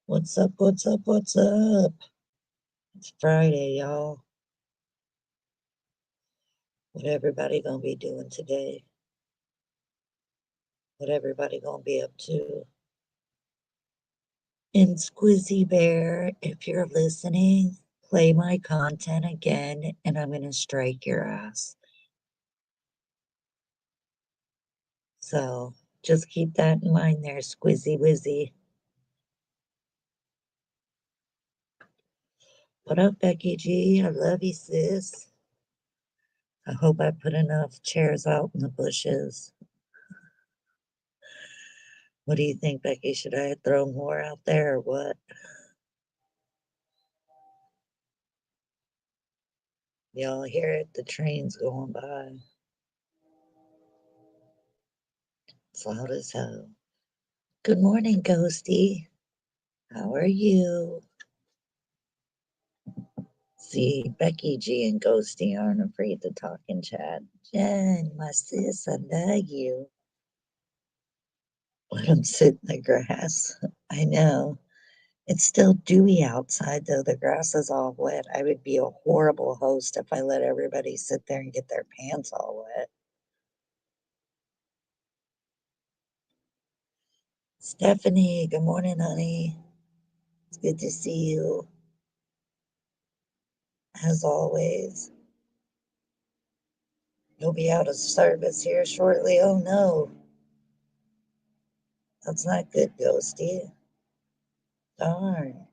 What's up? What's up? What's up? It's Friday, y'all. What everybody gonna be doing today? What everybody gonna be up to? And Squizzy Bear, if you're listening, play my content again and I'm gonna strike your ass. So just keep that in mind there, Squizzy Wizzy. What up, Becky G? I love you, sis. I hope I put enough chairs out in the bushes. What do you think, Becky? Should I throw more out there or what? Y'all hear it? The train's going by. It's loud as hell. Good morning, Ghosty. How are you? See, Becky G and Ghosty aren't afraid to talk in chat. Jen, my sis, I love you. Let them sit in the grass. I know. It's still dewy outside, though. The grass is all wet. I would be a horrible host if I let everybody sit there and get their pants all wet. Stephanie, good morning, honey. It's good to see you, as always. You'll be out of service here shortly. Oh, no. That's not good, Ghosty. Darn.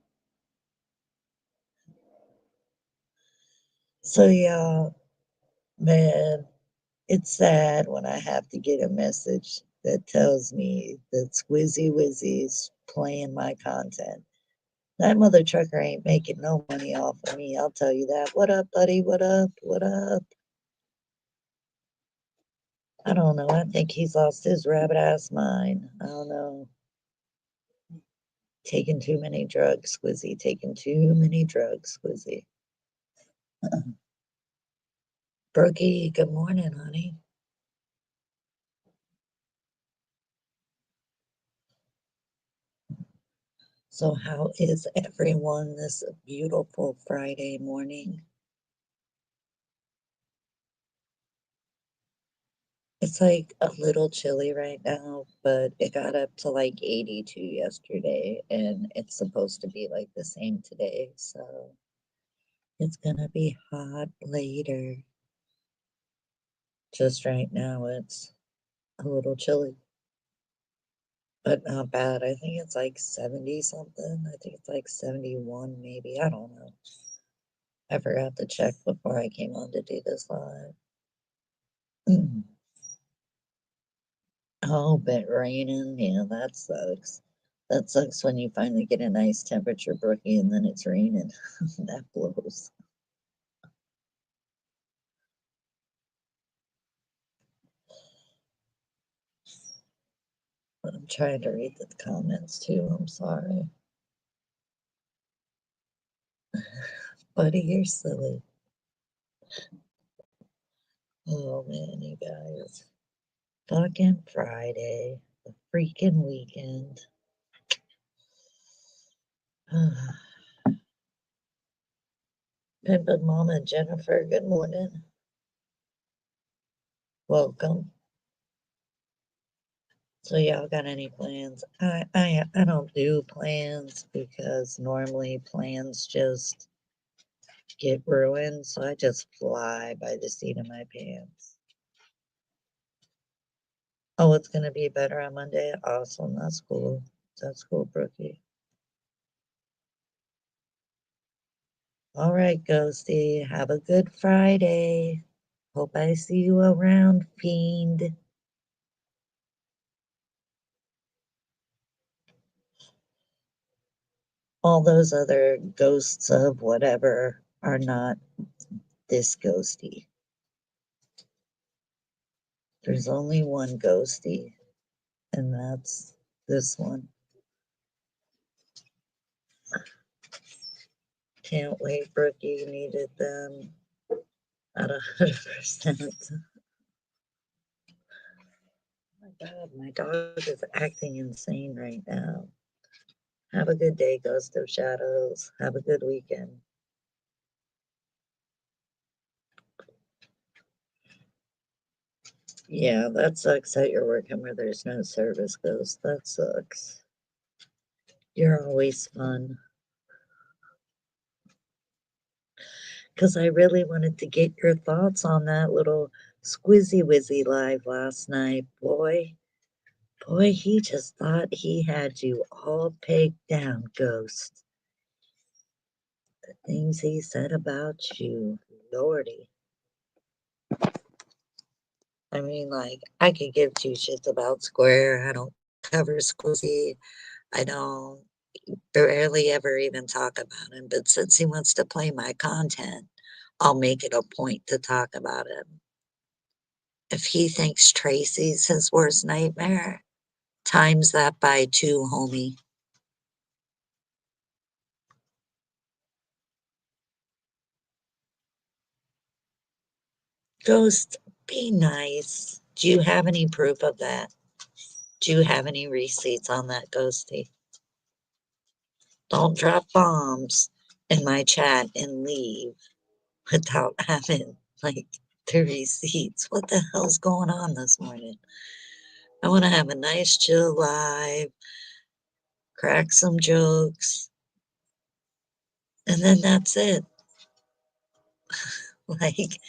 So, yeah, man, it's sad when I have to get a message that tells me that Squizzy Wizzy's playing my content. That mother trucker ain't making no money off of me, I'll tell you that. What up, buddy? What up? What up? I don't know. I think he's lost his rabbit ass mind. I don't know. Taking too many drugs, Squizzy. Taking too many drugs, Squizzy. Brookie, good morning, honey. So, how is everyone this beautiful Friday morning? It's like a little chilly right now, but it got up to like 82 yesterday, and it's supposed to be like the same today. So, it's gonna be hot later. Just right now, it's a little chilly, but not bad. I think it's like 70 something. I think it's like 71, maybe. I don't know. I forgot to check before I came on to do this live. Oh, but raining, yeah, that sucks. That sucks when you finally get a nice temperature, Brookie, and then it's raining. That blows. I'm trying to read the comments too. I'm sorry. Buddy, you're silly. Oh man, you guys. Fucking Friday. The freaking weekend. Pimpin' Mama Jennifer, good morning. Welcome. So y'all got any plans? I don't do plans because normally plans just get ruined, so I just fly by the seat of my pants. Oh, it's gonna be better on Monday. Awesome, that's cool. That's cool, Brookie. All right, Ghosty. Have a good Friday. Hope I see you around, fiend. All those other ghosts of whatever are not this ghosty. There's only one ghosty, and that's this one. Can't wait, Brookie. Needed them at 100%. Oh my God, my dog is acting insane right now. Have a good day, Ghost of Shadows. Have a good weekend. Yeah, that sucks that you're working where there's no service, Ghost. That sucks. You're always fun. Because I really wanted to get your thoughts on that little Squizzy Wizzy live last night. Boy, he just thought he had you all pegged down, Ghost. The things he said about you, Lordy. I mean, like, I could give two shits about Square. I don't cover Squizzy. I don't barely ever even talk about him. But since he wants to play my content, I'll make it a point to talk about him. If he thinks Tracy's his worst nightmare, times that by two, homie. Ghost, be nice. Do you have any proof of that? Do you have any receipts on that, Ghosty? Don't drop bombs in my chat and leave without having like the receipts. What the hell's going on this morning? I want to have a nice chill live, crack some jokes, and then that's it. Like,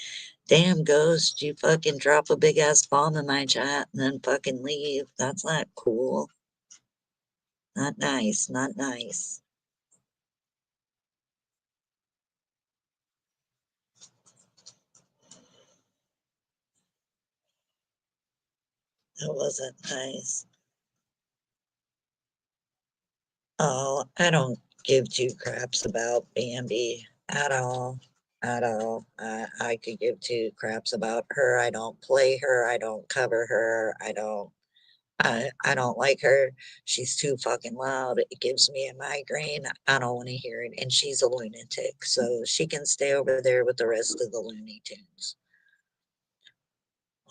damn, Ghost, you fucking drop a big ass bomb in my chat and then fucking leave. That's not cool. Not nice. Not nice. That wasn't nice. Oh, I don't give two craps about Bambi at all. At all. I could give two craps about her. I don't play her. I don't cover her. I don't like her. She's too fucking loud. It gives me a migraine. I don't want to hear it. And she's a lunatic. So she can stay over there with the rest of the Looney Tunes.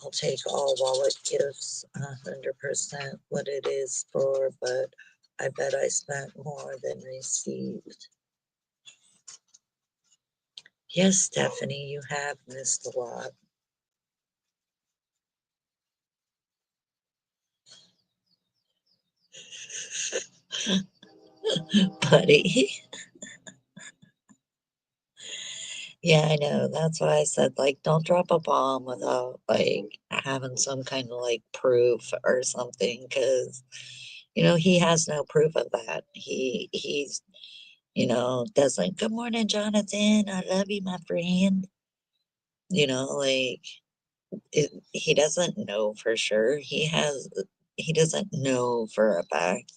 I'll take all wallet gifts 100% what it is for, but I bet I spent more than received. Yes, Stephanie, you have missed a lot. Buddy. Yeah, I know. That's why I said, like, don't drop a bomb without, like, having some kind of, like, proof or something, because, he has no proof of that. He's, doesn't, good morning, Jonathan. I love you, my friend. Like, he doesn't know for sure. He doesn't know for a fact.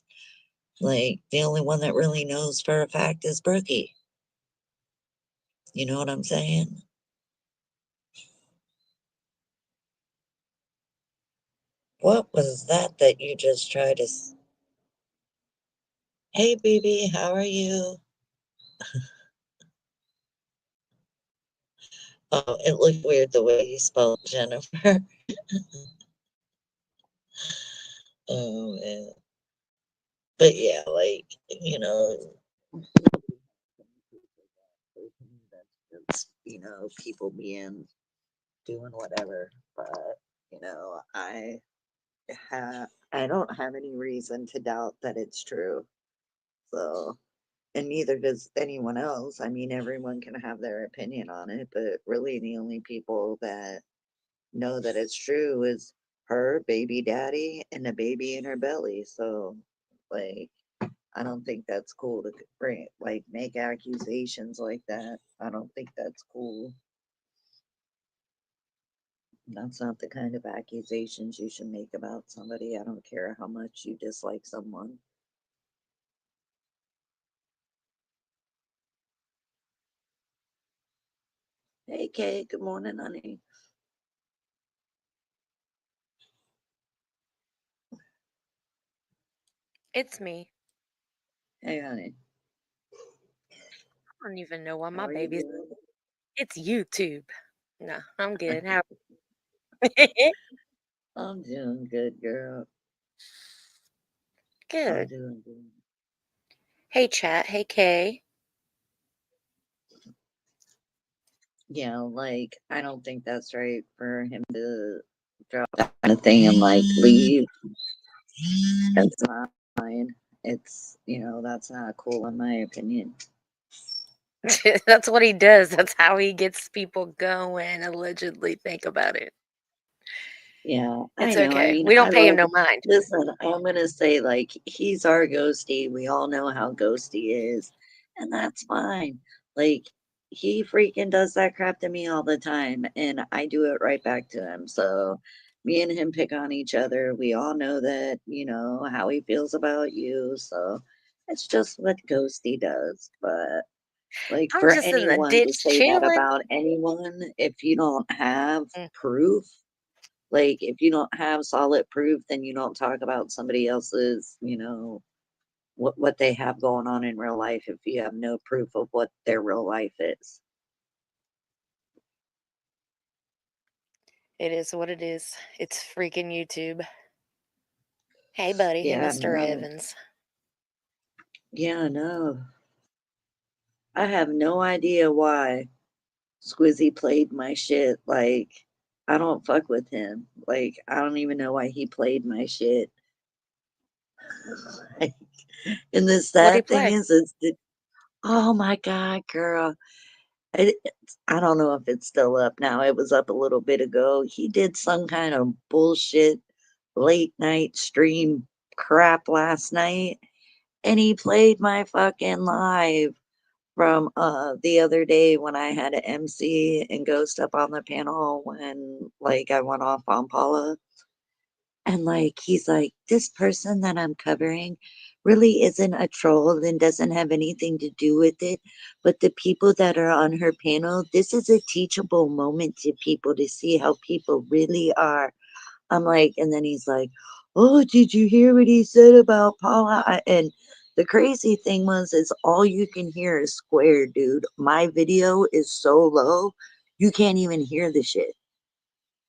Like, the only one that really knows for a fact is Brookie. You know what I'm saying? What was that you just tried to? Hey, baby, how are you? Oh, it looked weird the way you spelled Jennifer. Oh, man. But yeah, like, people being doing whatever. But, I don't have any reason to doubt that it's true. So, and neither does anyone else. I mean, everyone can have their opinion on it, but really the only people that know that it's true is her, baby daddy, and the baby in her belly. So, like, I don't think that's cool to bring, like, make accusations like that. I don't think that's cool. That's not the kind of accusations you should make about somebody. I don't care how much you dislike someone. Hey, Kay, good morning, honey. It's me. Hey, honey. I don't even know why How my are you baby's. doing? It's YouTube. No, I'm good. How? I'm doing good, girl. I'm Good. doing good. Hey, chat. Hey, Kay. Like, I don't think that's right for him to drop that kind of thing and, like, leave. That's not fine. It's, that's not cool in my opinion. That's what he does. That's how he gets people going, allegedly. Think about it. Yeah, I It's know. I okay. mean, We I don't pay him love, no mind. listen, I'm gonna say, like, he's our ghosty. We all know how ghosty is, and that's fine. Like, he freaking does that crap to me all the time, and I do it right back to him. So, me and him pick on each other. We all know that, how he feels about you. So, it's just what ghosty does. But, like, I'm for just in the anyone to ditch say that chilling. about anyone, if you don't have Mm, proof, like, if you don't have solid proof, then you don't talk about somebody else's, what they have going on in real life if you have no proof of what their real life is. It is what it is. It's freaking YouTube. Hey, buddy. Hey, Yeah, Mr. no. Evans. Yeah, no. I have no idea why Squizzy played my shit. Like, I don't fuck with him. Like, I don't even know why he played my shit. Like, and the What'd he sad thing play? is oh my God, girl. I don't know if it's still up now. It was up a little bit ago. He did some kind of bullshit late night stream crap last night, and he played my fucking live from the other day when I had to MC and Ghost up on the panel when, like, I went off on Paula. And, like, he's like, this person that I'm covering really isn't a troll and doesn't have anything to do with it. But the people that are on her panel, this is a teachable moment to people to see how people really are. I'm like, and then he's like, oh, did you hear what he said about Paula? And the crazy thing is all you can hear is square, dude. My video is so low, you can't even hear the shit.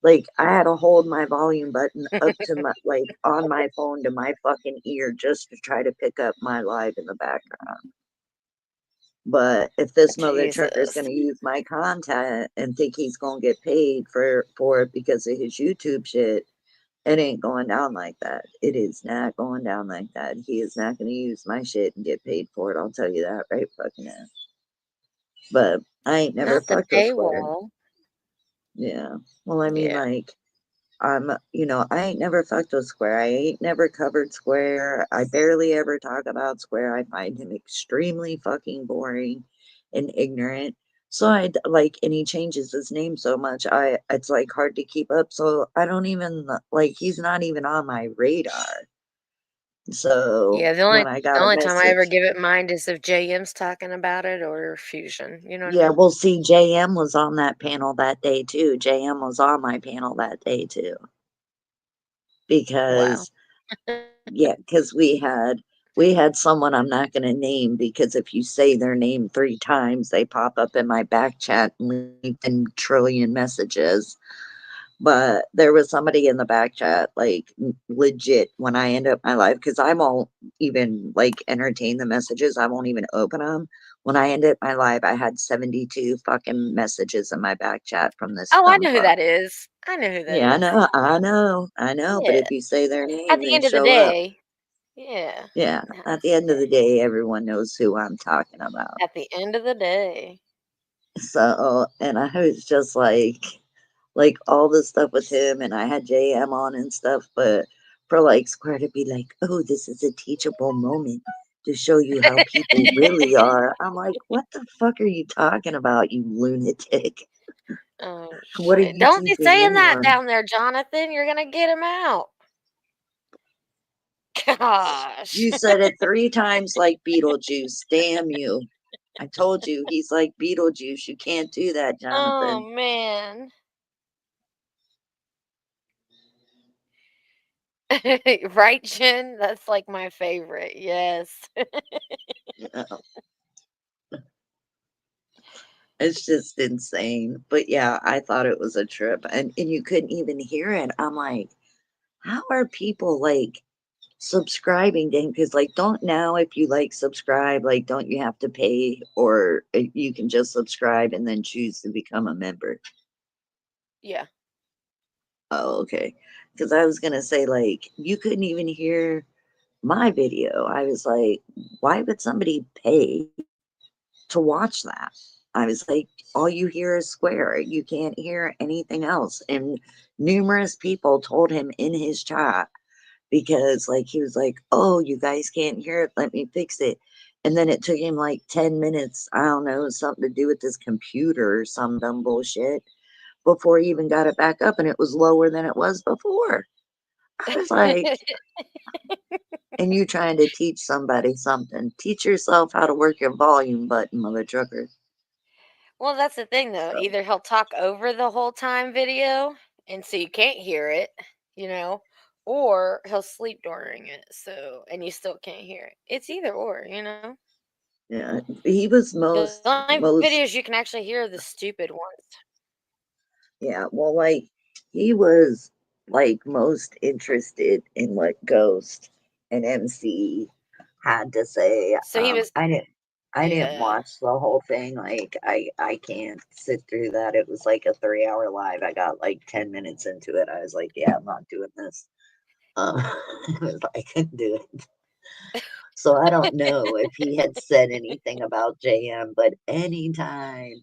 Like, I had to hold my volume button up to my, like, on my phone to my fucking ear just to try to pick up my live in the background. But if this mother trucker is Jesus. gonna use my content and think he's gonna get paid for it because of his YouTube shit, it ain't going down like that. It is not going down like that. He is not gonna use my shit and get paid for it. I'll tell you that right fucking now. But I ain't never Not the fucked with Square. paywall. Yeah. Well, I mean, Yeah. like, I ain't never fucked with Square. I ain't never covered Square. I barely ever talk about Square. I find him extremely fucking boring and ignorant. So like, and he changes his name so much. It's like hard to keep up. So I don't even like, he's not even on my radar. So Yeah, when I the got a only time I ever message, give it mind is if JM's talking about it or Fusion. You know what I yeah, mean? well, see, JM was on that panel that day too. JM was on my panel that day too Wow. because yeah, because we had someone I'm not gonna name because if you say their name 3 times, they pop up in my back chat and leave 10 trillion messages. But there was somebody in the back chat, like, legit when I end up my live, because I won't even, like, entertain the messages, I won't even open them. When I ended my live, I had 72 fucking messages in my back chat from this Oh, I dumb know who fuck. that is. I know who that Yeah, is. I know, but Yeah. if you say their At name, the they end of the show up. day, yeah. Yeah, At at the end of the day, everyone knows who I'm talking about. the end of the day. So, and I was just like all this stuff with him, and I had JM on and stuff, but for like Square to be like, oh, this is a teachable moment to show you how people really are. I'm like, what the fuck are you talking about, you lunatic? Oh, What are shit. you Don't be teaching saying that anyone? down there, Jonathan. You're going to get him out. Gosh. You said it 3 times like Beetlejuice. Damn you. I told you he's like Beetlejuice. You can't do that, Oh, Jonathan. man. Right, Jen? That's like my favorite. Yes. Uh, It's just insane. But yeah, I thought it was a trip. And you couldn't even hear it. I'm like, how are people like subscribing thing, because like don't now if you like subscribe, like don't you have to pay, or you can just subscribe and then choose to become a member? Yeah. Oh, okay. Because I was gonna say like you couldn't even hear my video. I was like, why would somebody pay to watch that? I was like, all you hear is square. You can't hear anything else. And numerous people told him in his chat, because like he was like, oh, you guys can't hear it, let me fix it. And then it took him like 10 minutes, I don't know, something to do with his computer or some dumb bullshit, before he even got it back up, and it was lower than it was before. I was like, and you trying to teach somebody something. Teach yourself how to work your volume button, mother trucker. Well, that's the thing though. So Either he'll talk over the whole time video and so you can't hear it, you know, or he'll sleep during it, so and you still can't hear it. It's either or, you know. yeah, he was The most only most videos you can actually hear are the stupid ones. yeah, well, like he was like most interested in what Ghost and MC had to say. So he was I didn't yeah. watch the whole thing. Like I can't sit through that. It was like a 3 hour live. I got like 10 minutes into it. I was like, yeah, I'm not doing this. Um, I couldn't do it. So I don't know if he had said anything about JM, but anytime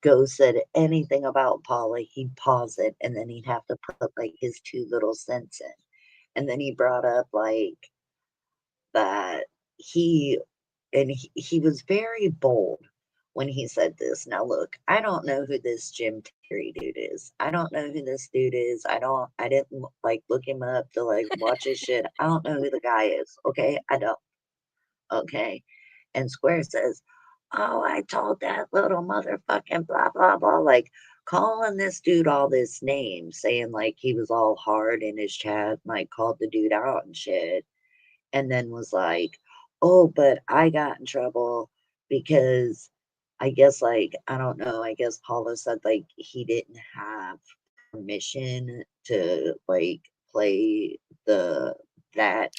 Ghost said anything about Paula, he'd pause it and then he'd have to put like his 2 little cents in. And then he brought up like that he he was very bold when he said this. Now look, I don't know who this Jim Terry dude is. I don't know who this dude is. I didn't like look him up to like watch his shit. I don't know who the guy is. Okay. I don't. Okay. And Square says, oh, I told that little motherfucking blah, blah, blah. Like calling this dude all this name, saying like he was all hard in his chat, like called the dude out and shit. And then was like, oh, but I got in trouble because I guess like, I don't know, I guess Paula said like he didn't have permission to like play that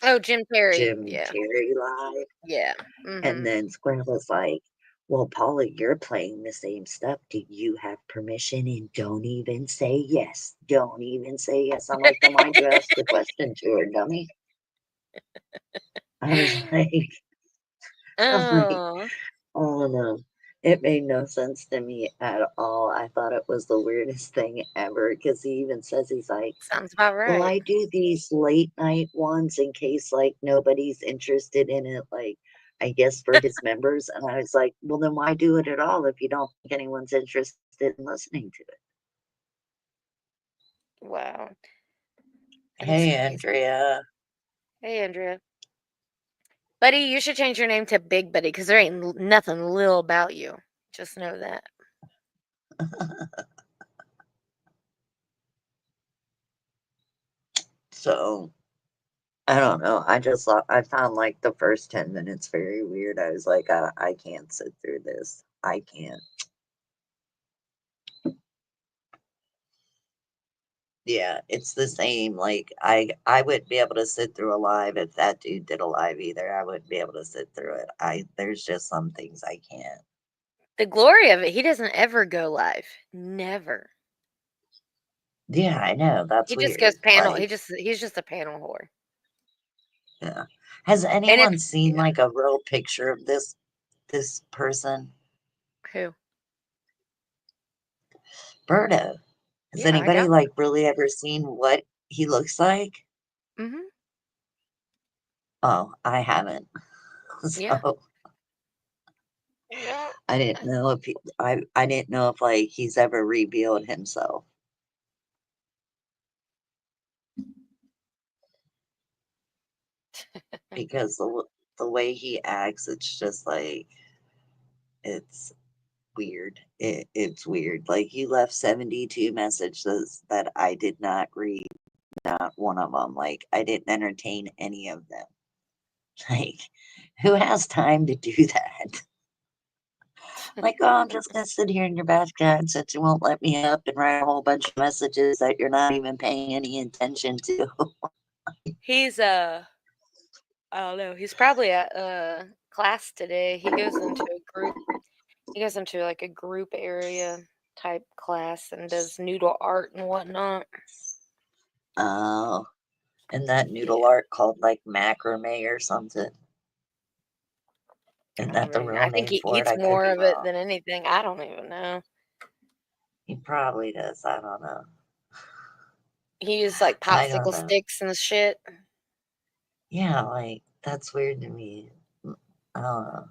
Oh, Jim Carrey. Jim Yeah. Carrey live. Yeah. And Mhm. then Square was like, well, Paula, you're playing the same stuff. Do you have permission? And don't even say yes. Don't even say yes. I'm like, then why'd you ask the question to her, dummy? I was like, I'm like, Oh, oh no. It made no sense to me at all. I thought it was the weirdest thing ever, because he even says, he's like, sounds about well, right. I do these late night ones in case like nobody's interested in it, like I guess for his members. And I was like, well, then why do it at all if you don't think anyone's interested in listening to it? Wow. That is Hey, crazy. Andrea. Hey, Andrea. Buddy, you should change your name to Big Buddy because there ain't nothing little about you. Just know that. So I don't know. I found like the first 10 minutes very weird. I was like, I can't sit through this. I can't. Yeah, it's the same. Like I wouldn't be able to sit through a live if that dude did a live either. I wouldn't be able to sit through it. I There's just some things I can't. The glory of it, he doesn't ever go live. Never. Yeah, I know. That's He just goes weird. panel. Like, He's just a panel whore. yeah. Has And anyone it's seen yeah. like a real picture of this person? Who? Berto. Has Yeah, I anybody got like really ever seen what he looks like? one. Mhm. Oh, I haven't. Yeah. So Yeah. I didn't know if I didn't know if like he's ever revealed himself, because the way he acts, it's just like it's weird. It's weird. Like you left 72 messages that I did not read, not one of them. Like I didn't entertain any of them. Like who has time to do that? Like, oh, I'm just gonna sit here in your back chat since you won't let me up and write a whole bunch of messages that you're not even paying any attention to. He's I don't know. He's probably at class today. He goes into a group. He goes into like a group area type class and does noodle art and whatnot. Oh, and that noodle Yeah, art called like macrame or something. Isn't I that the mean, real I think name he for it? eats I could more be of it wrong. than anything. I don't even know. He probably does. I don't know. He uses like I don't popsicle know. sticks and shit. Yeah, like that's weird to me. I don't know.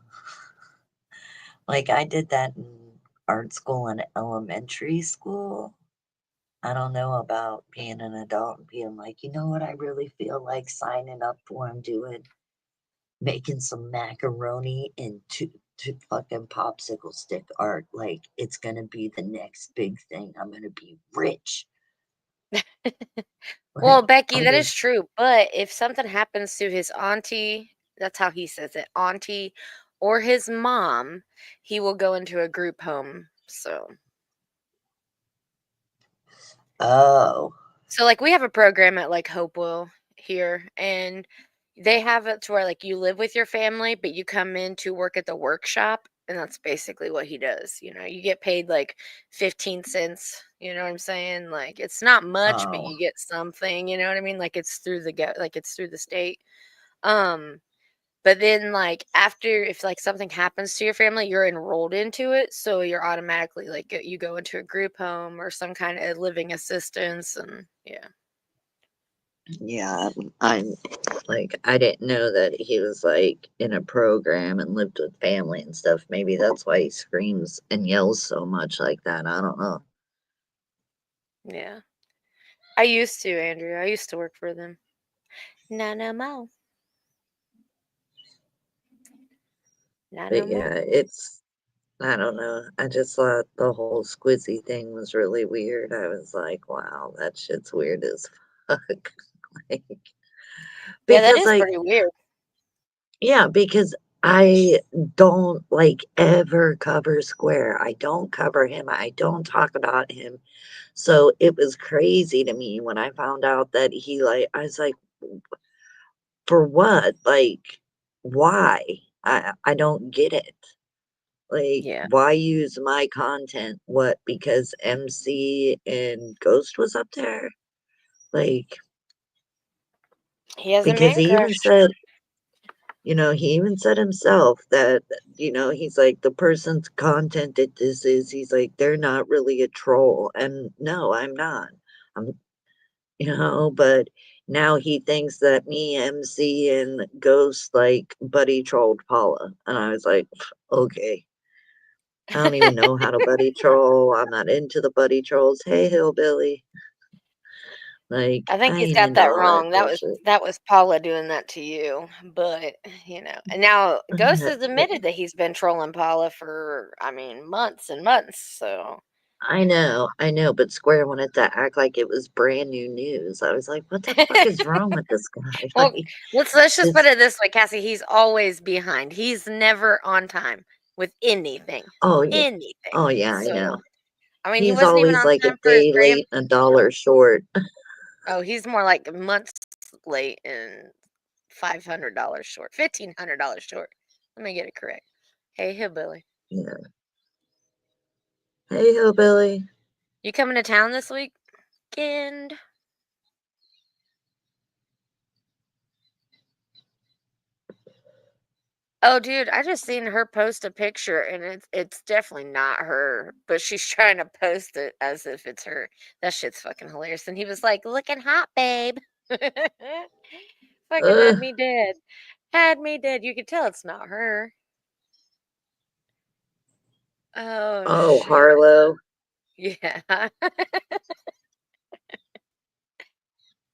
Like I did that in art school and elementary school. I don't know about being an adult and being like, you know what I really feel like signing up for and doing? Making some macaroni and two fucking popsicle stick art. Like it's gonna be the next big thing. I'm gonna be rich. Well, Like Becky, I that is just true. But if something happens to his auntie, that's how he says it, auntie, or his mom, he will go into a group home. oh So like we have a program at like Hopewell here, and they have it to where like you live with your family, but you come in to work at the workshop, and that's basically what he does. You know, you get paid like 15 cents. You know what I'm saying? Like it's not much, but oh you get something. You know what I mean? Like it's through the like it's through the state. Um, but then like after if like something happens to your family, you're enrolled into it, so you're automatically like you go into a group home or some kind of living assistance, and yeah. yeah, I'm like I didn't know that he was like in a program and lived with family and stuff. Maybe that's why he screams and yells so much like that. I don't know. Yeah. I used to, Andrew. I used to work for them. Not no more. Not no But more. yeah, it's I don't know. I just thought the whole squizzy thing was really weird. I was like, wow, that shit's weird as fuck. Like, Yeah, that because is like, pretty weird. yeah, because I don't like ever cover Square. I don't cover him. I don't talk about him. So it was crazy to me when I found out that he like I was like, for what? Like, why? I don't get it. Like, Yeah. why use my content? What, because MC and Ghost was up there? Like, He has a because man he even crush. said, he even said himself that, he's like, the person's content that this is, he's like, they're not really a troll. And no, I'm not. I'm, but now he thinks that me, MC, and Ghost, like, buddy trolled Paula. And I was like, okay. I don't even know how to buddy troll. I'm not into the buddy trolls. Hey, hillbilly. Like, I think I he's ain't got into that all that wrong. bullshit. That was Paula doing that to you. But, and now Ghost has admitted that he's been trolling Paula for I mean months and months. So I know, but Square wanted to act like it was brand new news. I was like, what the fuck is wrong with this guy? well, Like, let's just put this, it this way, Cassie. He's always behind. He's never on time with anything. oh, yeah. Anything. Oh, yeah, I know. So I mean, he He's wasn't even always on like a time for his day grand. late, a dollar short. Oh, he's more like months late and $500 short, $1,500 short. Let me get it correct. Hey, hillbilly, Yeah. Hey, hillbilly. you coming to town this weekend? Oh, dude, I just seen her post a picture, and it's definitely not her, but she's trying to post it as if it's her. That shit's fucking hilarious. And he was like, "Looking hot, babe." Fucking had Ugh. me dead. Had me dead. You could tell it's not her. Oh Oh, shit. Harlow. Yeah.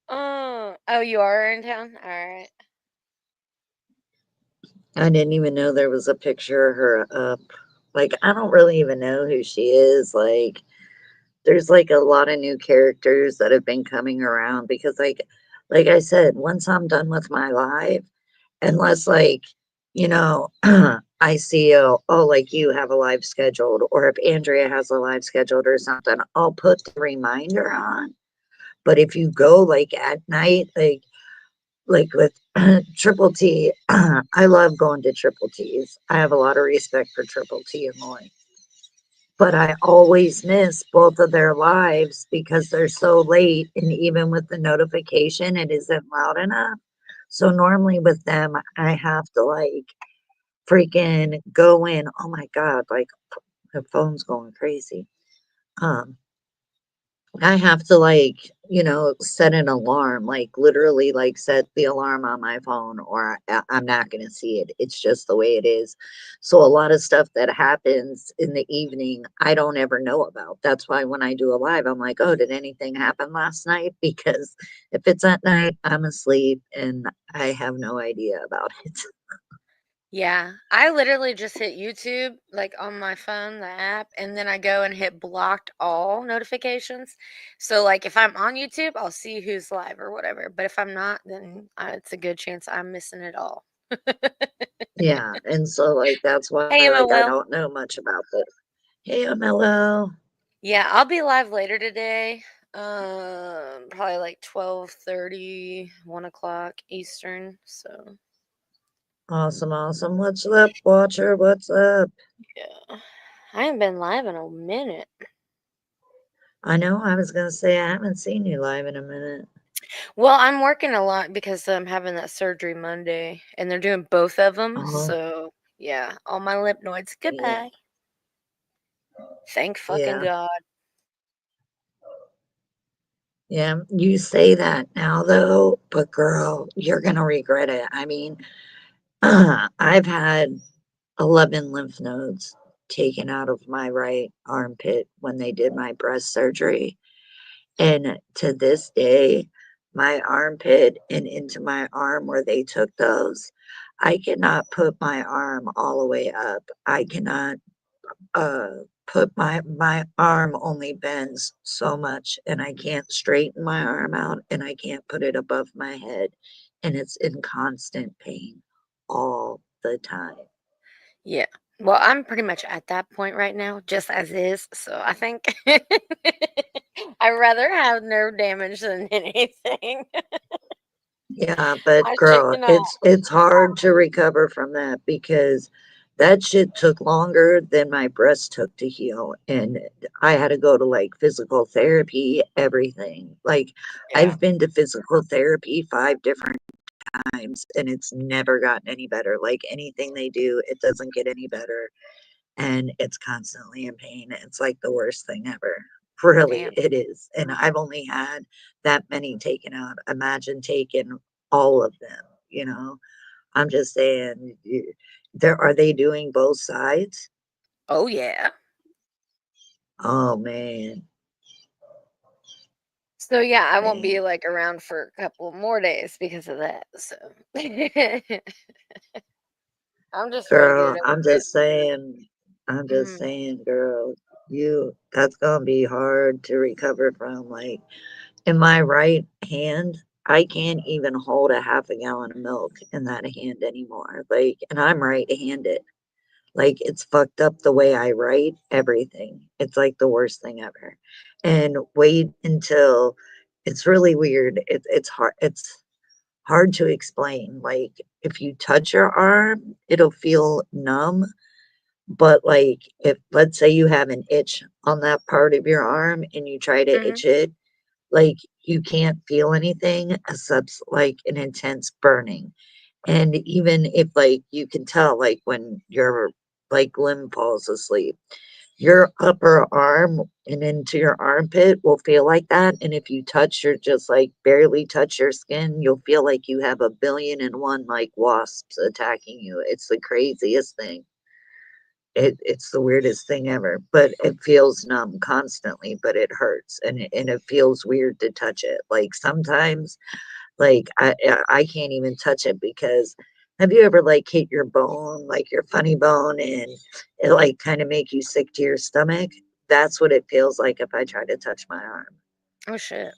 Oh, you are in town? All right. I didn't even know there was a picture of her up. Like, I don't really even know who she is. Like, there's like a lot of new characters that have been coming around because like I said, once I'm done with my live, unless like, you know, I see like you have a live scheduled, or if Andrea has a live scheduled or something, I'll put the reminder on. But if you go like at night, like with Triple T, I love going to Triple T's. I have a lot of respect for Triple T and Loy, but I always miss both of their lives because they're so late, and even with the notification, it isn't loud enough. So normally with them, I have to like freaking go in. Oh my God, like the phone's going crazy. Um, I have to like, set an alarm, like literally like set the alarm on my phone or I'm not going to see it. It's just the way it is. So a lot of stuff that happens in the evening, I don't ever know about. That's why when I do a live, I'm like, oh, did anything happen last night? Because if it's at night, I'm asleep and I have no idea about it. Yeah, I literally just hit YouTube, like, on my phone, the app, and then I go and hit blocked all notifications. So, like, if I'm on YouTube, I'll see who's live or whatever, but if I'm not, then, it's a good chance I'm missing it all. Yeah. And so like, that's why Hey, like, I Emma. don't know much about it. Hey, Mello. Yeah, I'll be live later today. Probably like 12:30, 1 o'clock Eastern. So Awesome, awesome. What's up, Watcher? What's up? yeah, I haven't been live in a minute. I know I was gonna say I haven't seen you live in a minute. Well, I'm working a lot because I'm having that surgery Monday, and they're doing both of them. Oh, So yeah, all my lymph nodes. yeah, Goodbye. Thank fucking yeah, God. yeah. You say that now though, but girl, you're gonna regret it. I mean, I've had 11 lymph nodes taken out of my right armpit when they did my breast surgery. And to this day, my armpit and into my arm where they took those, I cannot put my arm all the way up. I cannot uh put my arm only bends so much and I can't straighten my arm out and I can't put it above my head and it's in constant pain all the time. Yeah. Well, I'm pretty much at that point right now, just as is. So I think I'd rather have nerve damage than anything. Yeah, but I shit girl, you not. it's hard to recover from that because that shit took longer than my breast took to heal. And I had to go to like physical therapy, everything. Like Yeah. I've been to physical therapy 5 different times and it's never gotten any better. Like anything they do, it doesn't get any better. And it's constantly in pain. It's like the worst thing ever. Really, Damn. it is. And I've only had that many taken out. Imagine taking all of them, you know? I'm just saying, there are they doing both sides? Oh yeah. Oh man, So yeah, I won't be man, like around for a couple more days because of that. So I'm just ready to get girl, it over with. I'm just Mhm. saying, girl, that's gonna be hard to recover from. Like in my right hand, I can't even hold a half a gallon of milk in that hand anymore. Like, and I'm right-handed. Like, it's fucked up the way I write everything. It's like the worst thing ever. And wait until it's really weird. It's hard to explain. Like, if you touch your arm, it'll feel numb. But like if let's say you have an itch on that part of your arm and you try to Mhm. itch it, like, you can't feel anything except, like, an intense burning, and even if, like, you can tell, like, when your, like, limb falls asleep, your upper arm and into your armpit will feel like that, and if you touch your just, like, barely touch your skin, you'll feel like you have 1,000,000,001, like, wasps attacking you. It's the craziest thing. It's the weirdest thing ever, but it feels numb constantly, but it hurts and it feels weird to touch it. Like sometimes, like I can't even touch it because have you ever like hit your bone, like your funny bone, and it like kind of make you sick to your stomach? That's what it feels like if I try to touch my arm. Oh shit.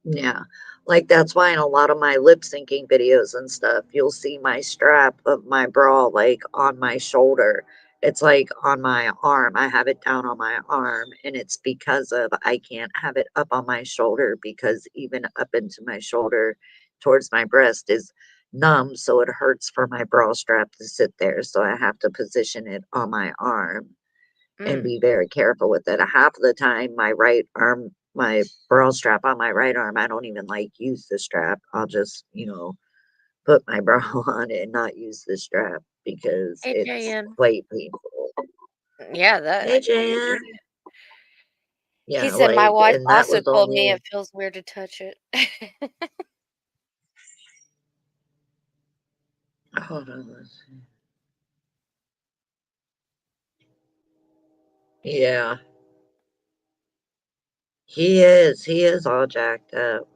Yeah, like, that's why in a lot of my lip syncing videos and stuff, you'll see my strap of my bra, like, on my shoulder. It's, like, on my arm. I have it down on my arm, and it's because of I can't have it up on my shoulder because even up into my shoulder towards my breast is numb, so it hurts for my bra strap to sit there. So I have to position it on my arm and Mm. be very careful with it. Half of the time, my right arm, my bra strap on my right arm, I don't even like use the strap. I'll just, put my bra on it and not use the strap because Hey, it's JM. quite painful. Yeah, Hey, Jan. he Yeah, said my like, wife and that also was told me only, it feels weird to touch it. hold on, let's see. Yeah, he is all jacked up.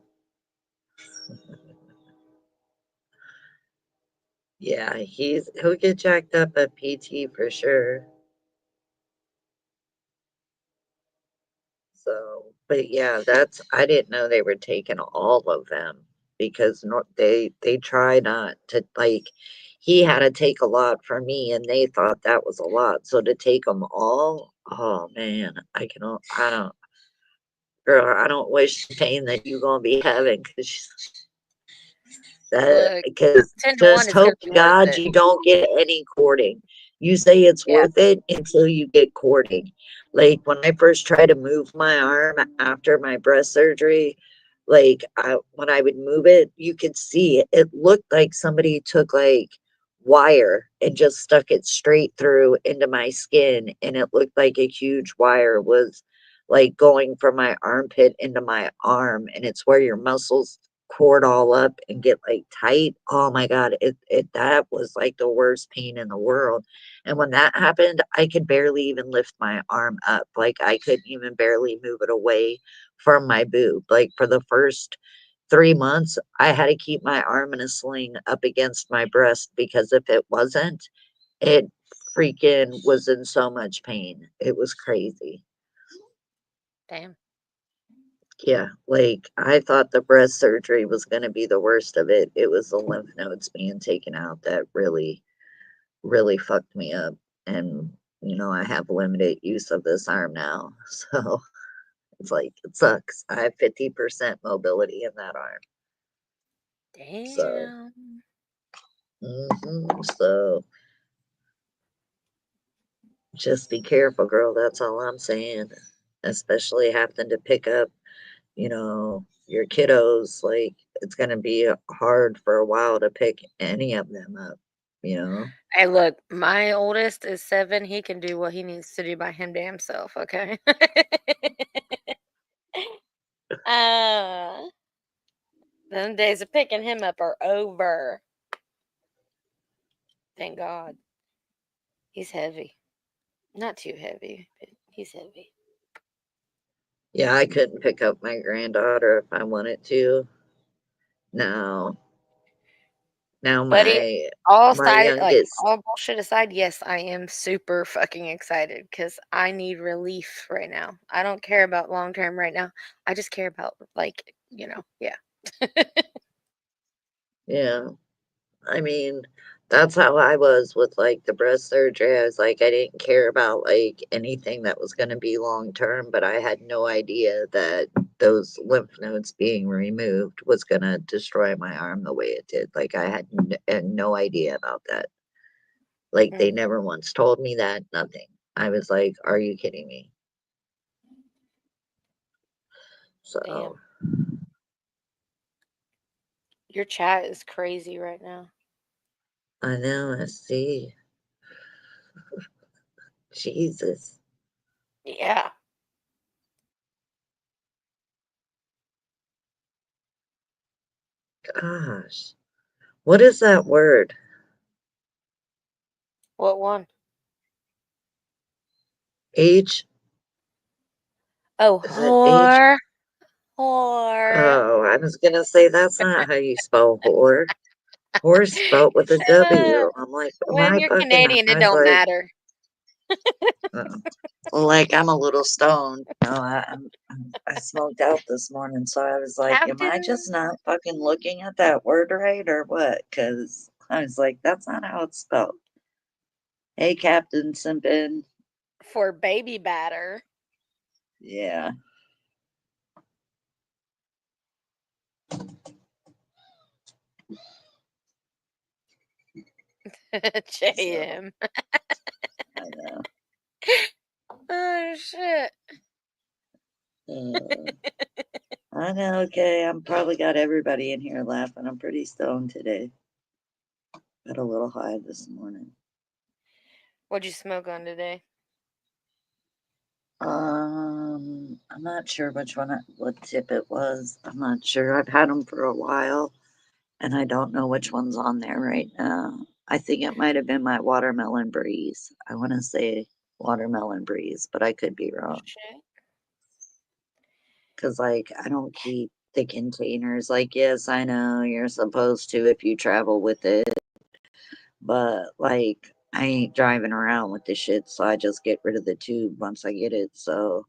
Yeah, he'll get jacked up at PT for sure. So, but yeah, I didn't know they were taking all of them because they try not to like he had to take a lot for me and they thought that was a lot. So to take them all, oh man, I don't girl, I don't wish the pain that you're gonna be having Look, because 10 to 1 just is gonna hope be to worth God it. you don't get any courting. You say it's Yeah. worth it until you get courting. Like when I first tried to move my arm after my breast surgery, when I would move it, you could see it looked like somebody took like wire and just stuck it straight through into my skin, and it looked like a huge wire was like going from my armpit into my arm, and it's where your muscles cord all up and get like tight. Oh my God, it that was like the worst pain in the world. And when that happened, I could barely even lift my arm up. Like I couldn't even barely move it away from my boob. Like for the first 3 months, I had to keep my arm in a sling up against my breast because if it wasn't, it freaking was in so much pain. It was crazy. Damn. Yeah, like I thought the breast surgery was going to be the worst of it. It was the lymph nodes being taken out that really, really fucked me up. And, I have limited use of this arm now. So it's like, it sucks. I have 50% mobility in that arm. So, Damn. so just be careful, girl. That's all I'm saying. Especially having to pick up your kiddos, like it's going to be hard for a while to pick any of them up, you know? Hey, look, my oldest is 7. He can do what he needs to do by him damn self, okay? uh, them days of picking him up are over. Thank God. He's heavy. Not too heavy, but he's heavy. Yeah, I couldn't pick up my granddaughter if I wanted to. No. Now Buddy, my youngest, all bullshit aside, yes, I am super fucking excited because I need relief right now. I don't care about long term right now. I just care about, yeah. yeah. I mean, that's how I was with like the breast surgery. I was like, I didn't care about like anything that was going to be long term, but I had no idea that those lymph nodes being removed was going to destroy my arm the way it did. Like, had no idea about that. Like, they Mm, never once told me that, nothing. I was like, are you kidding me? So, damn. Your chat is crazy right now. I know, I see. Jesus. Yeah. Gosh. What is that word? What one? H Oh, Is it H? whore. Whore. Oh, I was gonna say that's not how you spell whore. Whore is spelled with a Uh, W. I'm like, am when I you're fucking? Canadian, it I was don't like, matter. like I'm a little stoned. No, I smoked out this morning, so I was like, am I Captain just not fucking looking at that word right or what? Because I was like, that's not how it's spelled. Hey, Captain Simpin. for baby batter. Yeah. JM. I know. Oh shit. Uh, I know. Okay, I'm probably got everybody in here laughing. I'm pretty stoned today. Got a little high this morning. What'd you smoke on today? I'm not sure what tip it was. I'm not sure. I've had them for a while, and I don't know which one's on there right now. I think it might have been my watermelon breeze. I want to say watermelon breeze, but I could be wrong. Shit. Cause like I don't keep the containers. Like, yes, I know you're supposed to if you travel with it, but like I ain't driving around with the shit, so I just get rid of the tube once I get it. So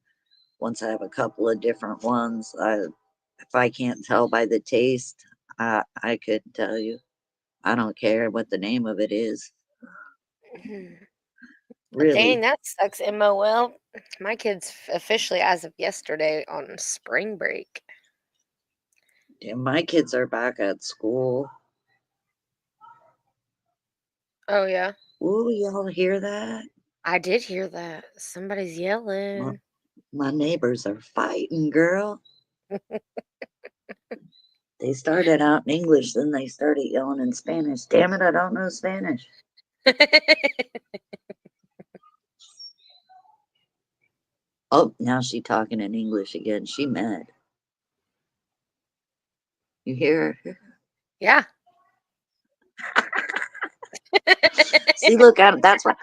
once I have a couple of different ones, if I can't tell by the taste, I couldn't tell you. I don't care what the name of it is, Dang, really. that sucks, MOL. My kid's officially, as of yesterday, on spring break. Yeah, my kids are back at school. Oh, yeah. Ooh, y'all hear that? I did hear that. Somebody's My, yelling. my neighbors are fighting, girl. They started out in English, then they started yelling in Spanish. Damn it, I don't know Spanish. Oh, now she talking in English again. She mad. You hear her? Yeah. See, look, that's why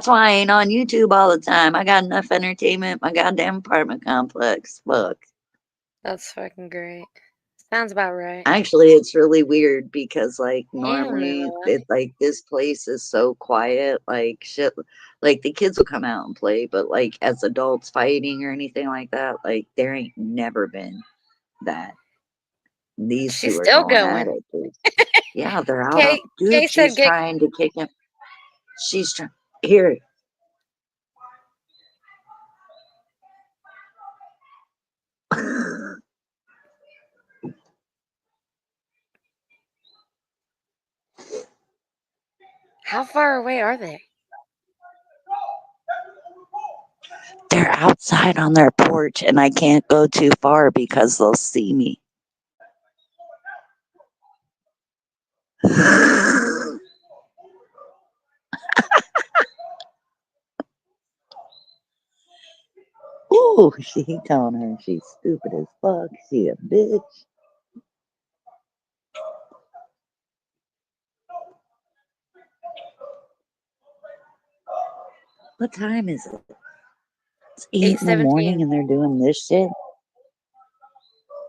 I ain't on YouTube all the time. I got enough entertainment. My goddamn apartment complex. Fuck. That's fucking great. Sounds about right. Actually, it's really weird because like Damn, normally Noah. it like this place is so quiet, like shit, like the kids will come out and play, but like as adults fighting or anything like that, like there ain't never been that. These She's two are still going at going. it, dude. Yeah, they're out on Kate, dude, Kate said, she's "Get." trying to kick him. She's trying here. How far away are they? They're outside on their porch and I can't go too far because they'll see me. Ooh, she telling her she's stupid as fuck. She a bitch. What time is it? It's 8 in the morning 8:17. and they're doing this shit?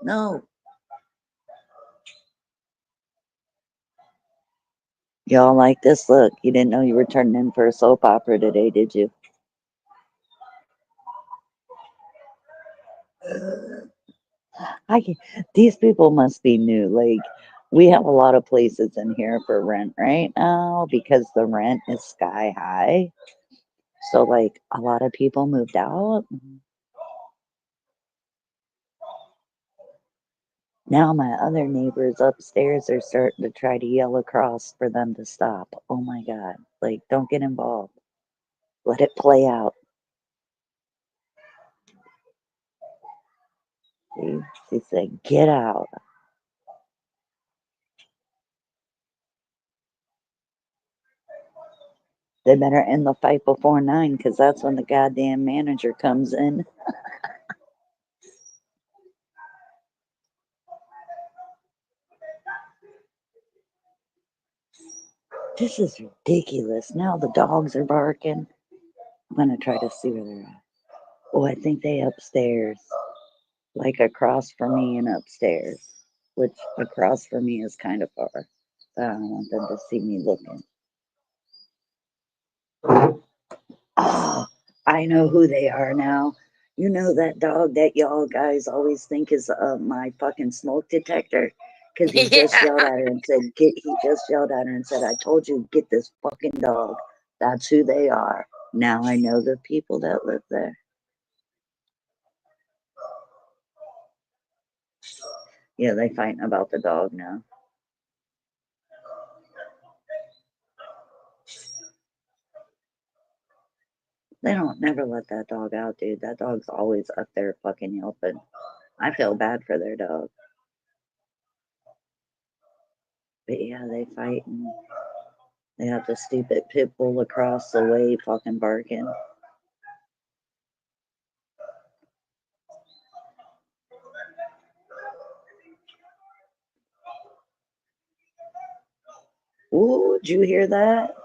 No. Y'all like this? Look, you didn't know you were turning in for a soap opera today, did you? These people must be new. Like, we have a lot of places in here for rent right now because the rent is sky high. So, like, a lot of people moved out. Now, my other neighbors upstairs are starting to try to yell across for them to stop. Oh my God. Like, don't get involved. Let it play out. See? She said, get out. They better end the fight before 9 because that's when the goddamn manager comes in. This is ridiculous. Now the dogs are barking. I'm going to try to see where they're at. Oh, I think they upstairs. Like across from me and upstairs. Which across from me is kind of far. But I don't want them to see me looking. Oh, I know who they are now. You know that dog that y'all guys always think is my fucking smoke detector? Because he just yelled Yeah. at her and said, "Get." He just yelled at her and said, "I told you, get this fucking dog." That's who they are. Now I know the people that live there. Yeah, they fighting about the dog now. They don't never let that dog out, dude. That dog's always up there fucking yelping. I feel bad for their dog. But yeah, they fight and they have the stupid pit bull across the way fucking barking. Ooh, did you hear that?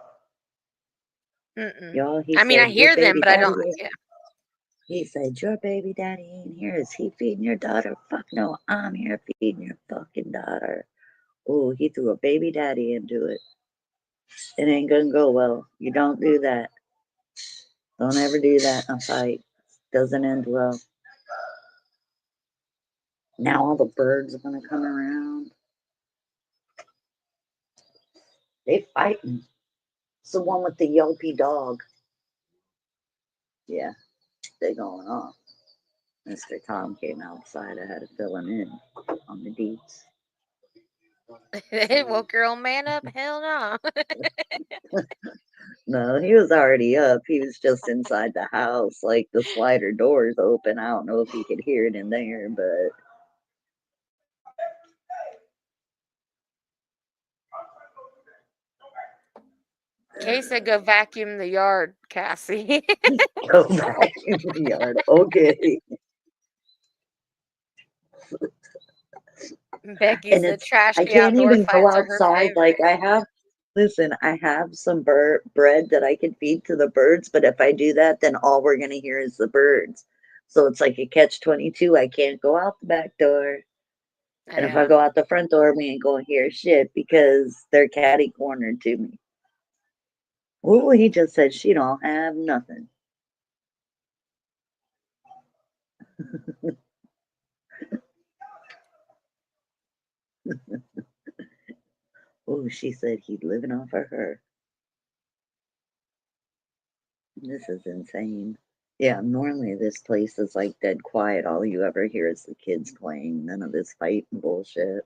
Mm-mm. Y'all, he I mean, I said, your hear them, baby but I daddy don't. ain't. Yeah. He said, your baby daddy ain't here. Is he feeding your daughter? Fuck no, I'm here feeding your fucking daughter. Ooh, he threw a baby daddy into it. It ain't gonna go well. You don't do that. Don't ever do that in a fight. Doesn't end well. Now all the birds are gonna come around. They fighting. It's the one with the yelpy dog. Yeah, they going off. Mr. Tom came outside. I had to fill him in on the deets. It woke your old man up? Hell no. No, he was already up. He was just inside the house. Like the slider doors open. I don't know if he could hear it in there, but Kay said go vacuum the yard, Cassie. go back in the yard. Okay. Becky And said it's, I trashy can't outdoor even go fights are her outside. Like favorite. listen, I have some bread that I can feed to the birds, but if I do that, then all we're going to hear is the birds. So it's like a catch 22. I can't go out the back door. And if I Yeah. go out the front door, we ain't going to hear shit because they're catty cornered to me. Ooh, he just said she don't have nothing. Ooh, she said he's living off of her. This is insane. Yeah, normally this place is like dead quiet. All you ever hear is the kids playing. None of this fighting bullshit.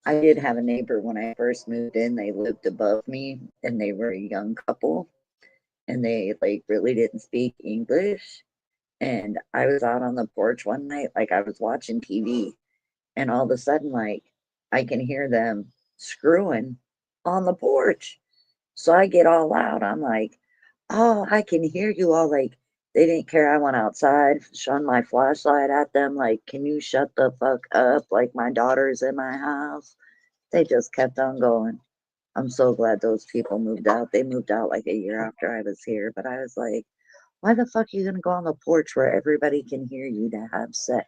I did have a neighbor when I first moved in. They lived above me and they were a young couple and they like really didn't speak English. And I was out on the porch one night, like I was watching TV, and all of a sudden, like I can hear them screwing on the porch. So I get all loud. I'm like, oh, I can hear you all. Like, they didn't care. I went outside, shone my flashlight at them. Like, can you shut the fuck up? Like, my daughter's in my house. They just kept on going. I'm so glad those people moved out. They moved out like a year after I was here. But I was like, why the fuck are you going to go on the porch where everybody can hear you to have sex?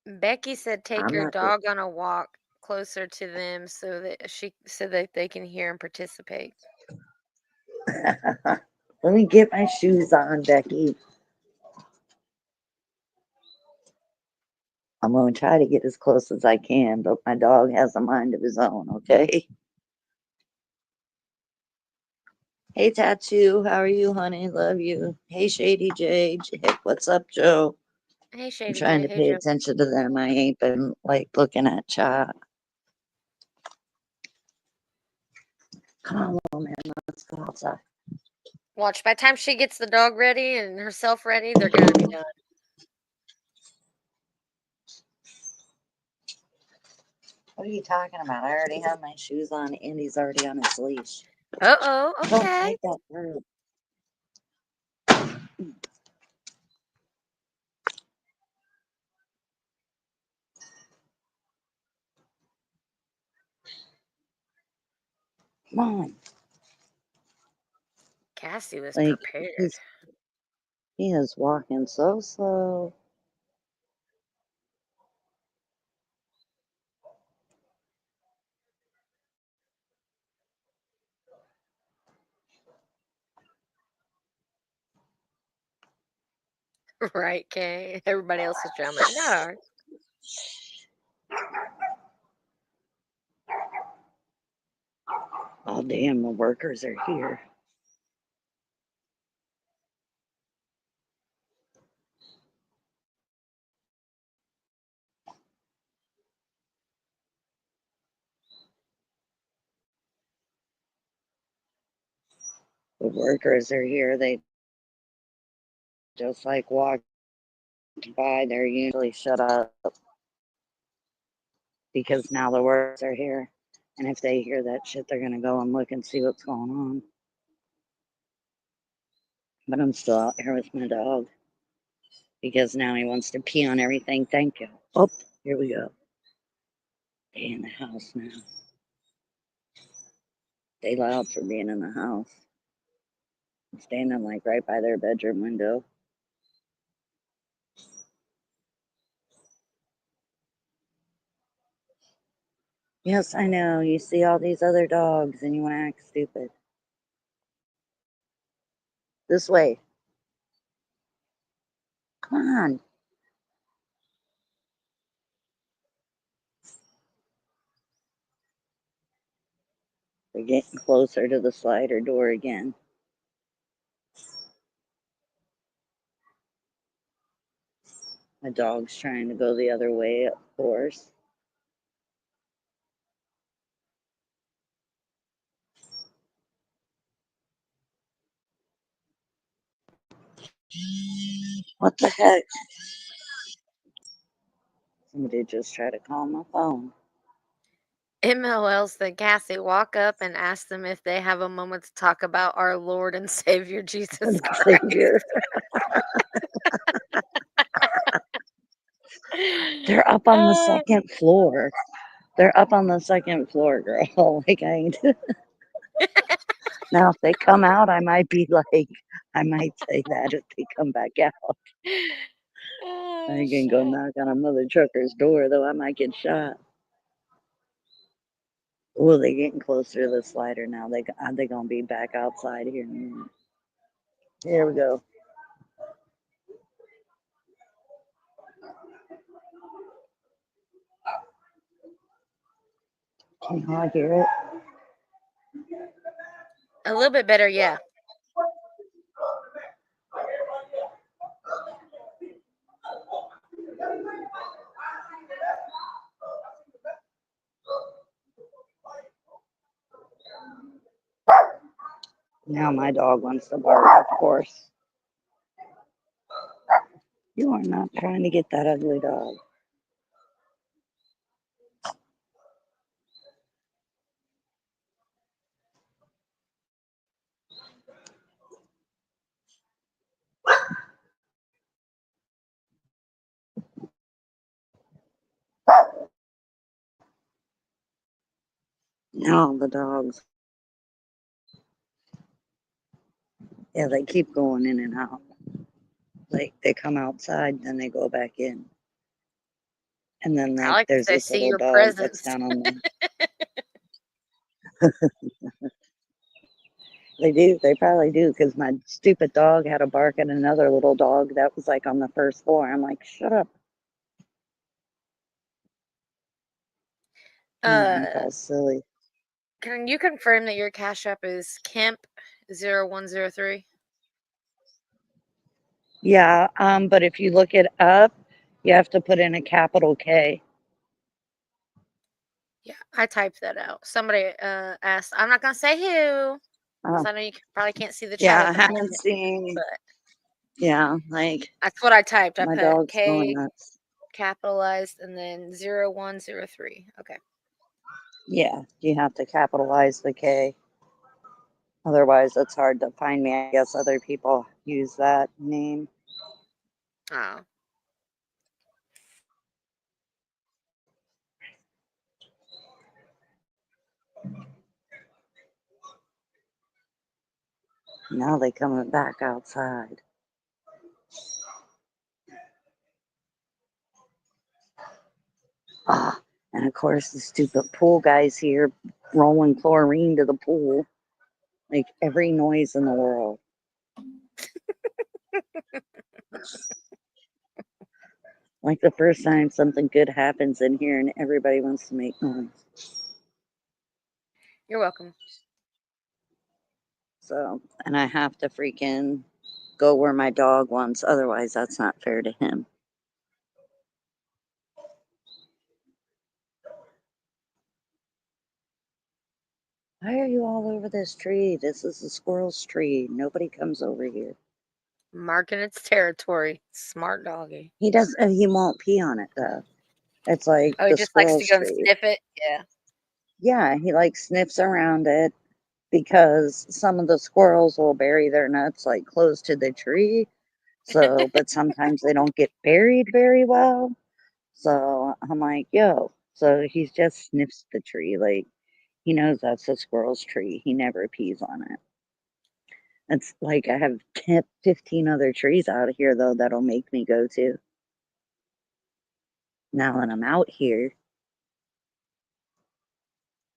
Becky said take I'm your not. dog on a walk closer to them so that they can hear and participate. Let me get my shoes on, Becky. I'm going to try to get as close as I can, but my dog has a mind of his own, okay? Hey, Tattoo, how are you, honey? Love you. Hey, Shady J. What's up, Joe? Hey, I'm Shady trying J. to Hey, pay Joe. attention to them. I ain't been, like, looking at chat. Come on, little man, let's go outside. Watch, by the time she gets the dog ready and herself ready, they're going to be done. What are you talking about? I already have my shoes on. Andy's already on his leash. Uh-oh, Don't okay. fight that bird. Come on. Cassie was Like, prepared. he is walking so slow. Right, Kay? Everybody else is jumping. No. Oh, damn, the workers are here. The workers are here. They just like walk by. They're usually shut up because now the workers are here. And if they hear that shit, they're going to go and look and see what's going on. But I'm still out here with my dog because now he wants to pee on everything. Thank you. Oh, here we go. Stay in the house now. Stay loud for being in the house. I'm standing like right by their bedroom window. Yes, I know. You see all these other dogs and you want to act stupid. This way. Come on. They're getting closer to the slider door again. My dog's trying to go the other way, of course. What the heck? Somebody just tried to call my phone. MLL said, Cassie, walk up and ask them if they have a moment to talk about our Lord and Savior Jesus Christ. Savior. They're up on the second floor. They're up on the second floor, girl. Like I ain't. Now, if they come out, I might say that if they come back out. I can go knock on a mother trucker's door, though I might get shot. Oh, they're getting closer to the slider now. They gonna be back outside here in a minute. Here we go. Can y'all hear it? A little bit better, yeah. Now my dog wants to bark, of course. You are not trying to get that ugly dog. Now the dogs. Yeah, they keep going in and out. Like they come outside, then they go back in. And then I like like to there's say, this see little your dog that's presence. down on the They do. They probably do because my stupid dog had a bark at another little dog that was like on the first floor. I'm like, shut up. It's all silly. Can you confirm that your Cash App is Kemp0103? Yeah, but if you look it up, you have to put in a capital K. Yeah, I typed that out. Somebody asked, I'm not going to say who, because I know you probably can't see the chat Yeah, I at the haven't moment, seen. but Yeah, like that's what I typed. I my put dog's going K nuts. capitalized and then 0103. Okay. Yeah, you have to capitalize the K. Otherwise, it's hard to find me. I guess other people use that name. Oh. Now they coming back outside. Ah, and of course the stupid pool guys here rolling chlorine to the pool. Like every noise in the world. Like the first time something good happens in here and everybody wants to make noise. You're welcome. So, and I have to freaking go where my dog wants. Otherwise, that's not fair to him. Why are you all over this tree? This is a squirrel's tree. Nobody comes over here. Marking its territory. Smart doggy. He does. He won't pee on it though. It's like Oh, he the just likes to squirrel's go and tree. sniff it. Yeah. Yeah, he like sniffs around it because some of the squirrels will bury their nuts like close to the tree. So, but sometimes they don't get buried very well. So I'm like, yo. So he just sniffs the tree. Like he knows that's a squirrel's tree. He never pees on it. It's like I have 10, 15 other trees out here though that'll make me go to. Now that I'm out here,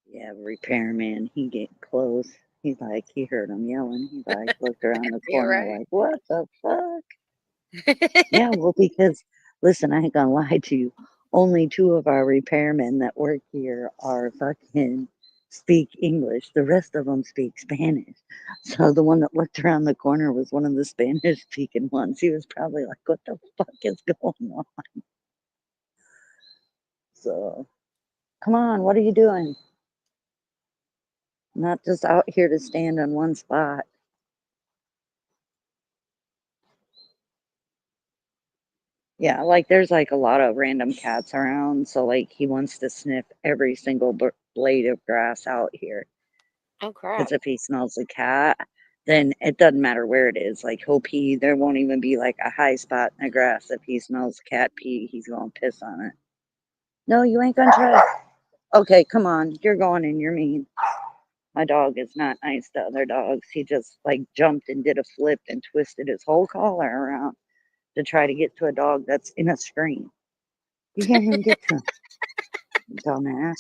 yeah, repairman, he get close. He's like, he heard him yelling. He like looked around the Yeah, corner right. like, what the fuck? Yeah, well, because listen, I ain't gonna lie to you. Only 2 of our repairmen that work here are fucking speak English. The rest of them speak Spanish. So the one that looked around the corner was one of the Spanish speaking ones. He was probably like, what the fuck is going on? So, come on, what are you doing? Not just out here to stand on one spot. Yeah, like there's like a lot of random cats around. So, like, he wants to sniff every single blade of grass out here. Oh crap. Because if he smells a cat, then it doesn't matter where it is. Like, he'll pee. There won't even be like a high spot in the grass. If he smells cat pee, he's going to piss on it. No, you ain't going to try. Okay, come on. You're going and you're mean. My dog is not nice to other dogs. He just like jumped and did a flip and twisted his whole collar around to try to get to a dog that's in a screen. You can't even get to him, dumbass.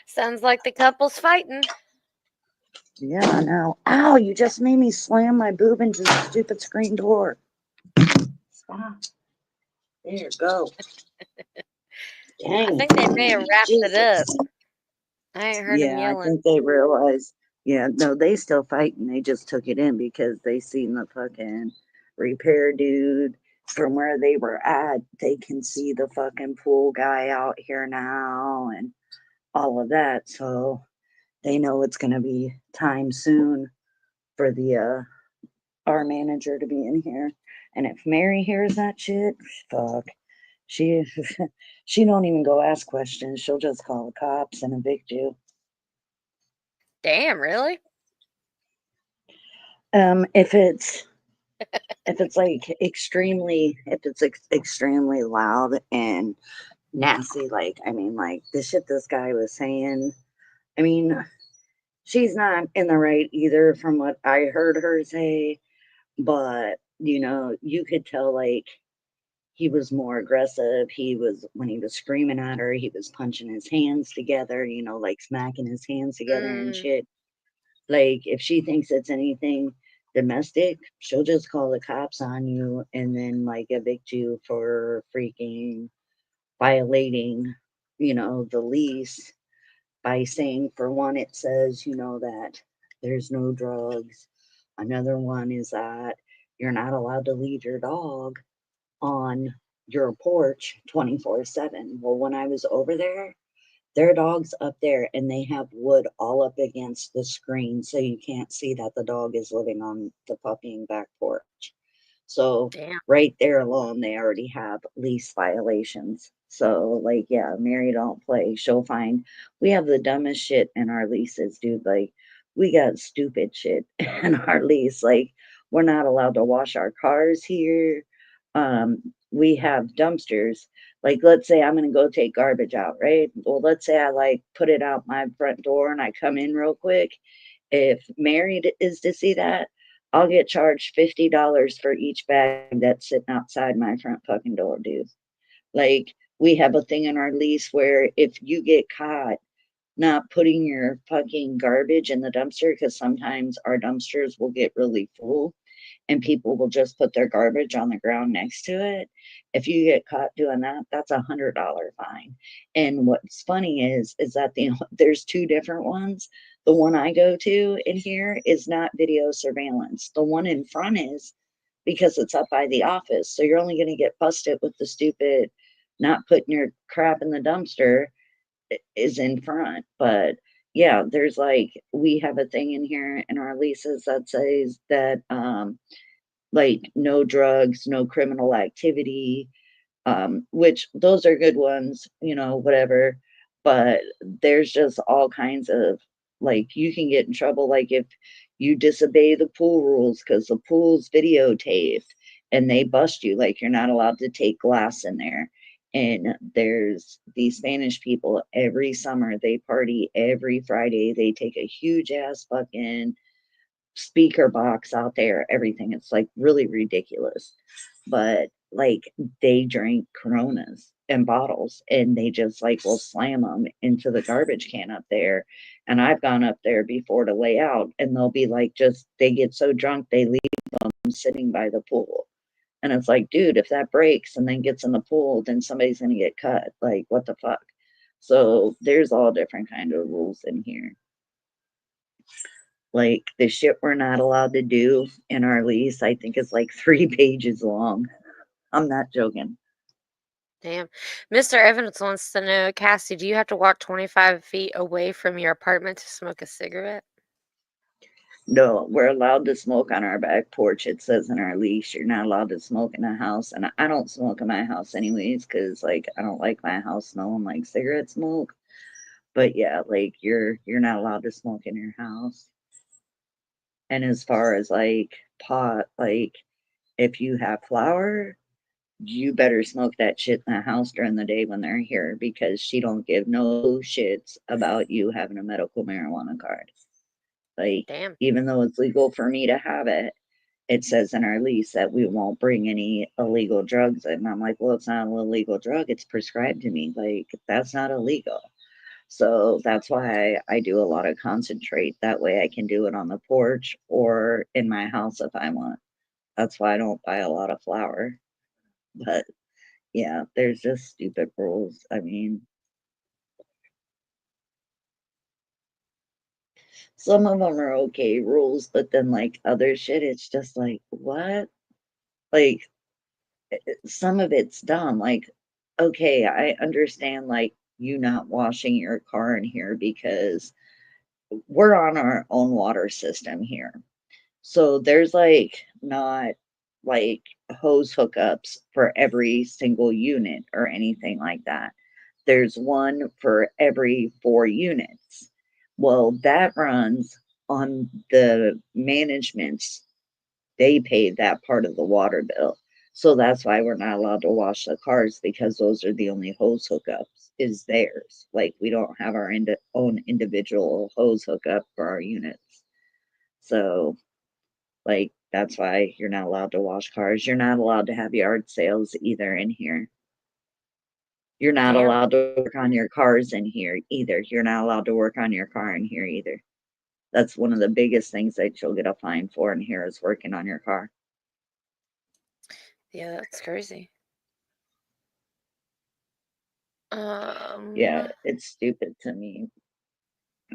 Sounds like the couple's fighting. Yeah, I know. Ow, you just made me slam my boob into the stupid screen door. Stop. There you go. Dang. I think they may have wrapped it up. Jesus. I ain't heard him Yeah, I yelling. think they realized. Yeah, no, they still fighting. They just took it in because they seen the fucking repair dude from where they were at. They can see the fucking pool guy out here now and all of that. So they know it's gonna be time soon for the our manager to be in here. And if Mary hears that shit, fuck. She she don't even go ask questions. She'll just call the cops and evict you. Damn, really? If it's like extremely loud and nasty, like I mean, like the shit this guy was saying. I mean, she's not in the right either, from what I heard her say. But you could tell like he was more aggressive. He was when he was screaming at her, he was punching his hands together. Like smacking his hands together and shit. Like, if she thinks it's anything domestic, she'll just call the cops on you and then, like, evict you for freaking violating, the lease by saying, for one, it says, that there's no drugs. Another one is that you're not allowed to leave your dog on your porch 24/7. Well, when I was over there, their dog's up there and they have wood all up against the screen so you can't see that the dog is living on the puppy and back porch. So Damn. right there alone, they already have lease violations. So like, yeah, Mary don't play. She'll find we have the dumbest shit in our leases, dude. Like we got stupid shit in our lease. Like we're not allowed to wash our cars here. We have dumpsters. Like let's say I'm gonna go take garbage out, right? Well, let's say I like put it out my front door and I come in real quick. If Mary is to see that, I'll get charged $50 for each bag that's sitting outside my front fucking door, dude. Like, we have a thing in our lease where if you get caught not putting your fucking garbage in the dumpster, because sometimes our dumpsters will get really full and people will just put their garbage on the ground next to it. If you get caught doing that, that's $100 fine. And what's funny is that there's 2 different ones. The one I go to in here is not video surveillance. The one in front is, because it's up by the office. So you're only going to get busted with the stupid not putting your crap in the dumpster is in front. But yeah, there's like, we have a thing in here in our leases that says that, like, no drugs, no criminal activity, which those are good ones, you know, whatever. But there's just all kinds of, like, you can get in trouble, like if you disobey the pool rules because the pool's videotaped and they bust you, like you're not allowed to take glass in there. And there's these Spanish people every summer, they party every Friday. They take a huge ass fucking speaker box out there, everything. It's like really ridiculous. But like they drink Coronas in bottles and they just like will slam them into the garbage can up there. And I've gone up there before to lay out and they'll be like, just they get so drunk they leave them sitting by the pool. And it's like, dude, if that breaks and then gets in the pool, then somebody's gonna get cut. Like, what the fuck? So there's all different kind of rules in here. Like the shit we're not allowed to do in our lease, I think is like 3 pages long. I'm not joking. Damn. Mr. Evans wants to know, Cassie, do you have to walk 25 feet away from your apartment to smoke a cigarette? No, we're allowed to smoke on our back porch. It says in our lease you're not allowed to smoke in the house. And I don't smoke in my house anyways, because like I don't like my house smelling like cigarette smoke. But yeah, like you're not allowed to smoke in your house. And as far as like pot, like if you have flower, you better smoke that shit in the house during the day when they're here because she don't give no shits about you having a medical marijuana card. Like, Damn. even though it's legal for me to have it, it says in our lease that we won't bring any illegal drugs in. I'm like, well, it's not an illegal drug. It's prescribed to me. Like, that's not illegal. So that's why I do a lot of concentrate. That way I can do it on the porch or in my house if I want. That's why I don't buy a lot of flour. But yeah, there's just stupid rules. I mean, some of them are okay rules, but then like other shit, it's just like, what? Like, some of it's dumb. Like, okay, I understand like you not washing your car in here because we're on our own water system here. So there's like not like hose hookups for every single unit or anything like that. There's one for every 4 units. Well, that runs on the management's, they pay that part of the water bill. So that's why we're not allowed to wash the cars because those are the only hose hookups is theirs. Like we don't have our own individual hose hookup for our units. So like that's why you're not allowed to wash cars. You're not allowed to have yard sales either in here. You're not Damn. allowed to work on your cars in here either. You're not allowed to work on your car in here either. That's one of the biggest things that you'll get a fine for in here is working on your car. Yeah, that's crazy. Yeah, it's stupid to me.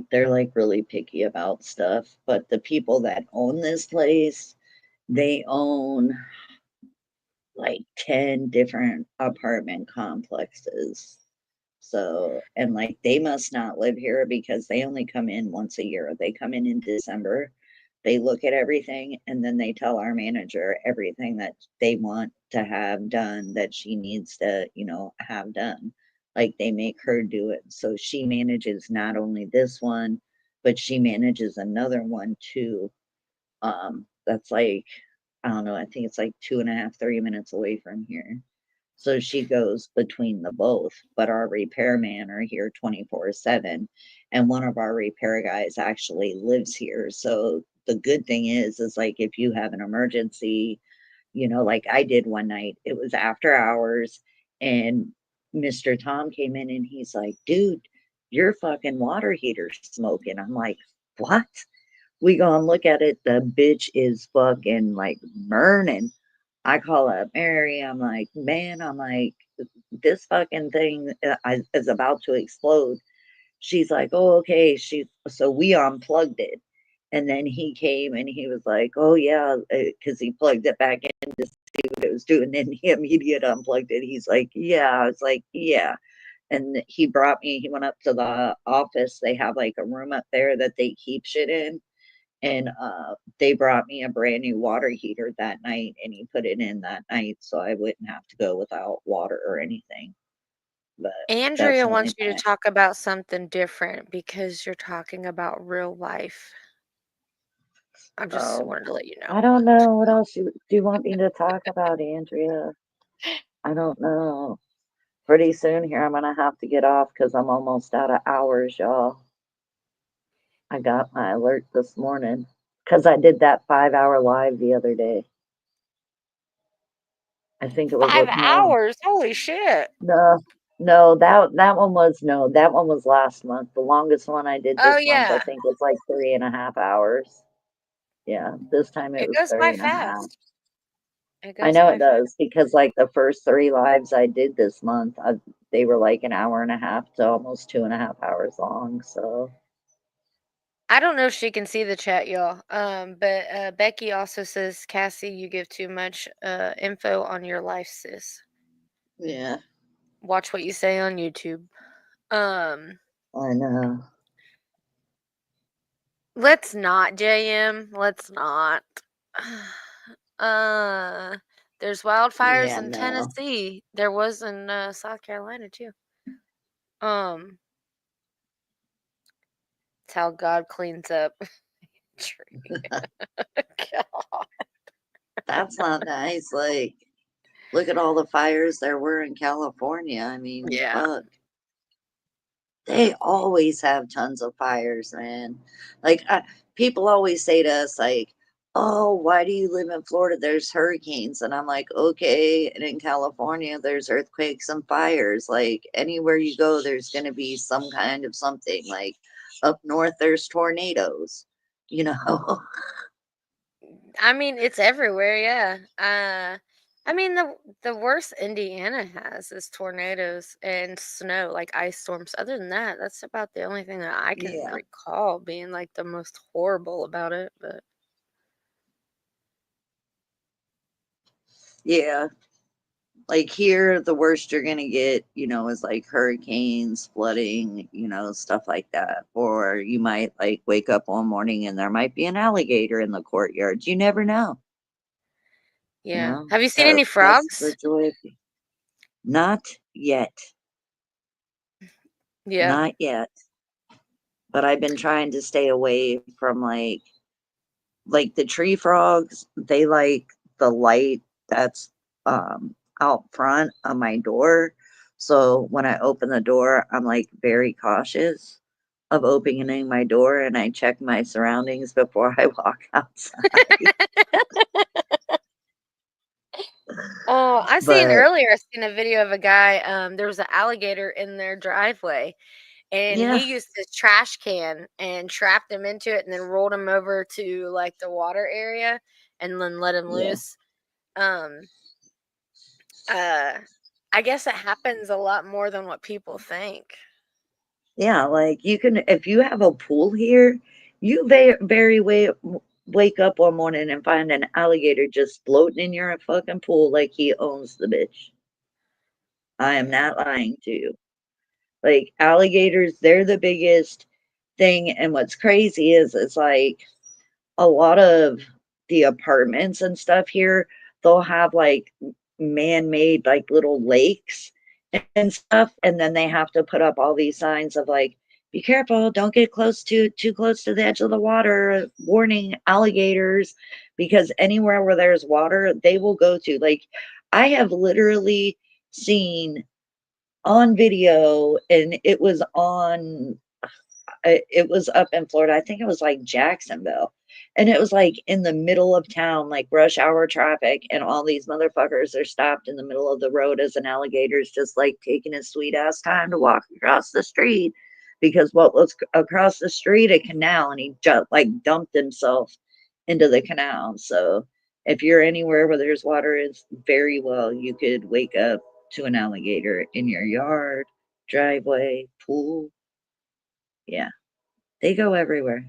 They're like really picky about stuff, but the people that own this place, they own like 10 different apartment complexes. So, and like they must not live here because they only come in once a year. They come in December, they look at everything, and then they tell our manager everything that they want to have done that she needs to, you know, have done. Like they make her do it. So she manages not only this one, but she manages another one too. That's like, I don't know, I think it's like 2.5, 3 minutes away from here. So she goes between the both, but our repairman are here 24/7, and one of our repair guys actually lives here. So the good thing is like if you have an emergency, you know, like I did one night, it was after hours, and Mr. Tom came in and he's like, dude, your fucking water heater's smoking. I'm like, what? We go and look at it. The bitch is fucking like burning. I call up Mary. I'm like, man, I'm like, this fucking thing is about to explode. She's like, oh, okay. So we unplugged it. And then he came and he was like, oh, yeah, because he plugged it back in to see what it was doing. And he immediately unplugged it. He's like, yeah. I was like, yeah. and he went up to the office. They have like a room up there that they keep shit in. And they brought me a brand new water heater that night, and he put it in that night so I wouldn't have to go without water or anything. But that's Andrea only wants you to my talk about something different because you're talking about real life. I just oh, wanted to let you I know. don't know what else do you want me to talk about, Andrea. I don't know. Pretty soon here I'm gonna have to get off because I'm almost out of hours, y'all. I got my alert this morning because I did that 5 hour live the other day. I think it was 5 no, hours? Holy shit. no, no, that one was no, that one was last month. The longest one I did Oh, this month, I yeah. think, was like 3.5 hours. Yeah, this time it It was goes three by and a half. fast. It I goes know it by fast. does because like the first three lives I did this month, they were like an hour and a half to almost 2.5 hours long. So I don't know if she can see the chat, y'all. But Becky also says, Cassie, you give too much info on your life, sis. yeah, Watch what you say on YouTube. I know. Let's not, JM. Let's not. There's wildfires Yeah, in no. Tennessee. There was in South Carolina too. Um, it's how God cleans up. Tree. God. That's not nice. Like, look at all the fires there were in California. I mean, Yeah. fuck. They always have tons of fires, man. Like, people always say to us, like, oh, why do you live in Florida? There's hurricanes. And I'm like, okay. And in California, there's earthquakes and fires. Like, anywhere you go, there's going to be some kind of something. Like, up north, there's tornadoes, you know? I mean, it's everywhere, yeah. I mean the worst Indiana has is tornadoes and snow, like ice storms. Other than that, that's about the only thing that I can Yeah. recall being like the most horrible about it. But Yeah. Like here, the worst you're gonna get, is like hurricanes, flooding, stuff like that. Or you might like wake up one morning and there might be an alligator in the courtyard. You never know. yeah, have you seen any That's the frogs? joy of not yet. Yeah. Not yet. But I've been trying to stay away from like the tree frogs. They like the light that's out front of my door. So when I open the door, I'm like very cautious of opening my door, and I check my surroundings before I walk outside. Oh, But I seen a video of a guy. There was an alligator in their driveway, and yeah, he used his trash can and trapped him into it, and then rolled him over to like the water area, and then let him yeah, loose. Um, uh, I guess it happens a lot more than what people think. yeah. Like you can, if you have a pool here, you wake up one morning and find an alligator just floating in your fucking pool like he owns the bitch. I am Yeah. not lying to you. Like alligators, they're the biggest thing. And what's crazy is it's like a lot of the apartments and stuff here, they'll have like man-made like little lakes and stuff. And then they have to put up all these signs of like, be careful, don't get too close to the edge of the water, warning alligators, because anywhere where there's water, they will go to. Like I have literally seen on video, and it was up in Florida. I think it was like Jacksonville. And it was like in the middle of town, like rush hour traffic, and all these motherfuckers are stopped in the middle of the road as an alligator's just like taking his sweet ass time to walk across the street, because what was across the street, a canal, and he just like dumped himself into the canal. So if you're anywhere where there's water, it's very well you could wake up to an alligator in your yard, driveway, pool. Yeah, they go everywhere.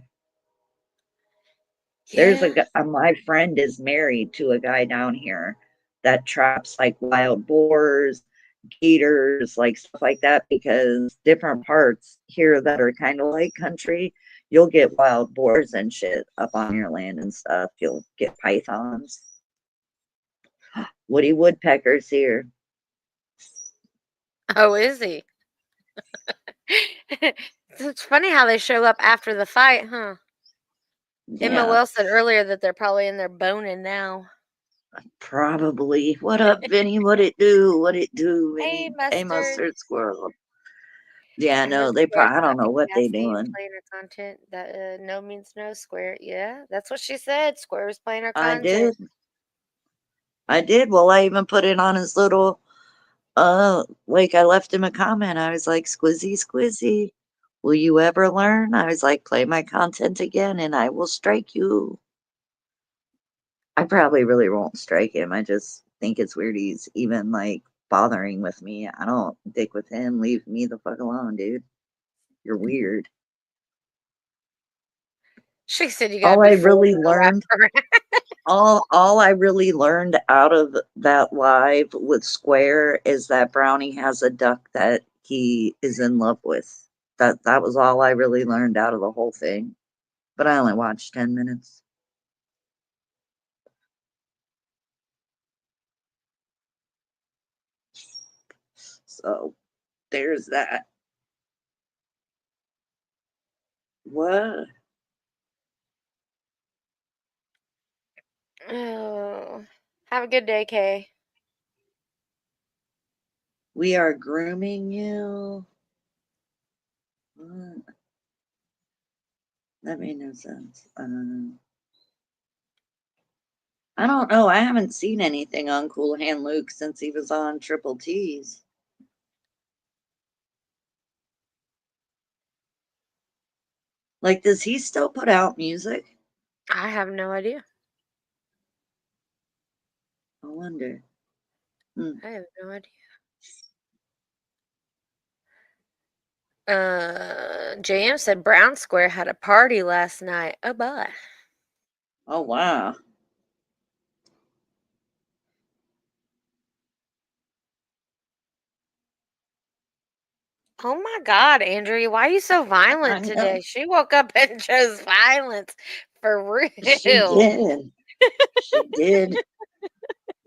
There's Yeah. my friend is married to a guy down here that traps like wild boars gators, like stuff like that, because different parts here that are kind of like country, you'll get wild boars and shit up on your land and stuff. You'll get pythons. Woody Woodpecker's here. Oh, is he? It's funny how they show up after the fight, huh? Emma Yeah, Wells said earlier that they're probably in there boning now. probably. What up, Vinny? What it do? What it do, Hey, Vinny? Hey, Mustard. Mustard Squirrel. Yeah, I no, heard they Square's probably, I don't know talking what they gassy and doing. playing her content. That no means no, Square. Yeah, that's what she said. Square was playing her I content. did. I did. Well, I even put it on his little, like I left him a comment. I was like, Squizzy, Squizzy, will you ever learn? I was like, play my content again and I will strike you. I probably really won't strike him. I just think it's weird he's even like bothering with me. I don't dick with him. Leave me the fuck alone, dude. You're weird. She said you gotta All be I full really to learned, wrap her. all I really learned out of that live with Square is that Brownie has a duck that he is in love with. That was all I really learned out of the whole thing. But I only watched 10 minutes. So there's that. What? Oh, have a good day, Kay. We are grooming you. What? That made no sense. I don't know. I haven't seen anything on Cool Hand Luke since he was on Triple T's. Like, does he still put out music? I have no idea. I wonder. I have no idea. JM said Brown Square had a party last night. Oh boy. Oh, wow. Oh my God, Andrea, why are you so I violent know. today? She woke up and chose violence for She real. did. She did.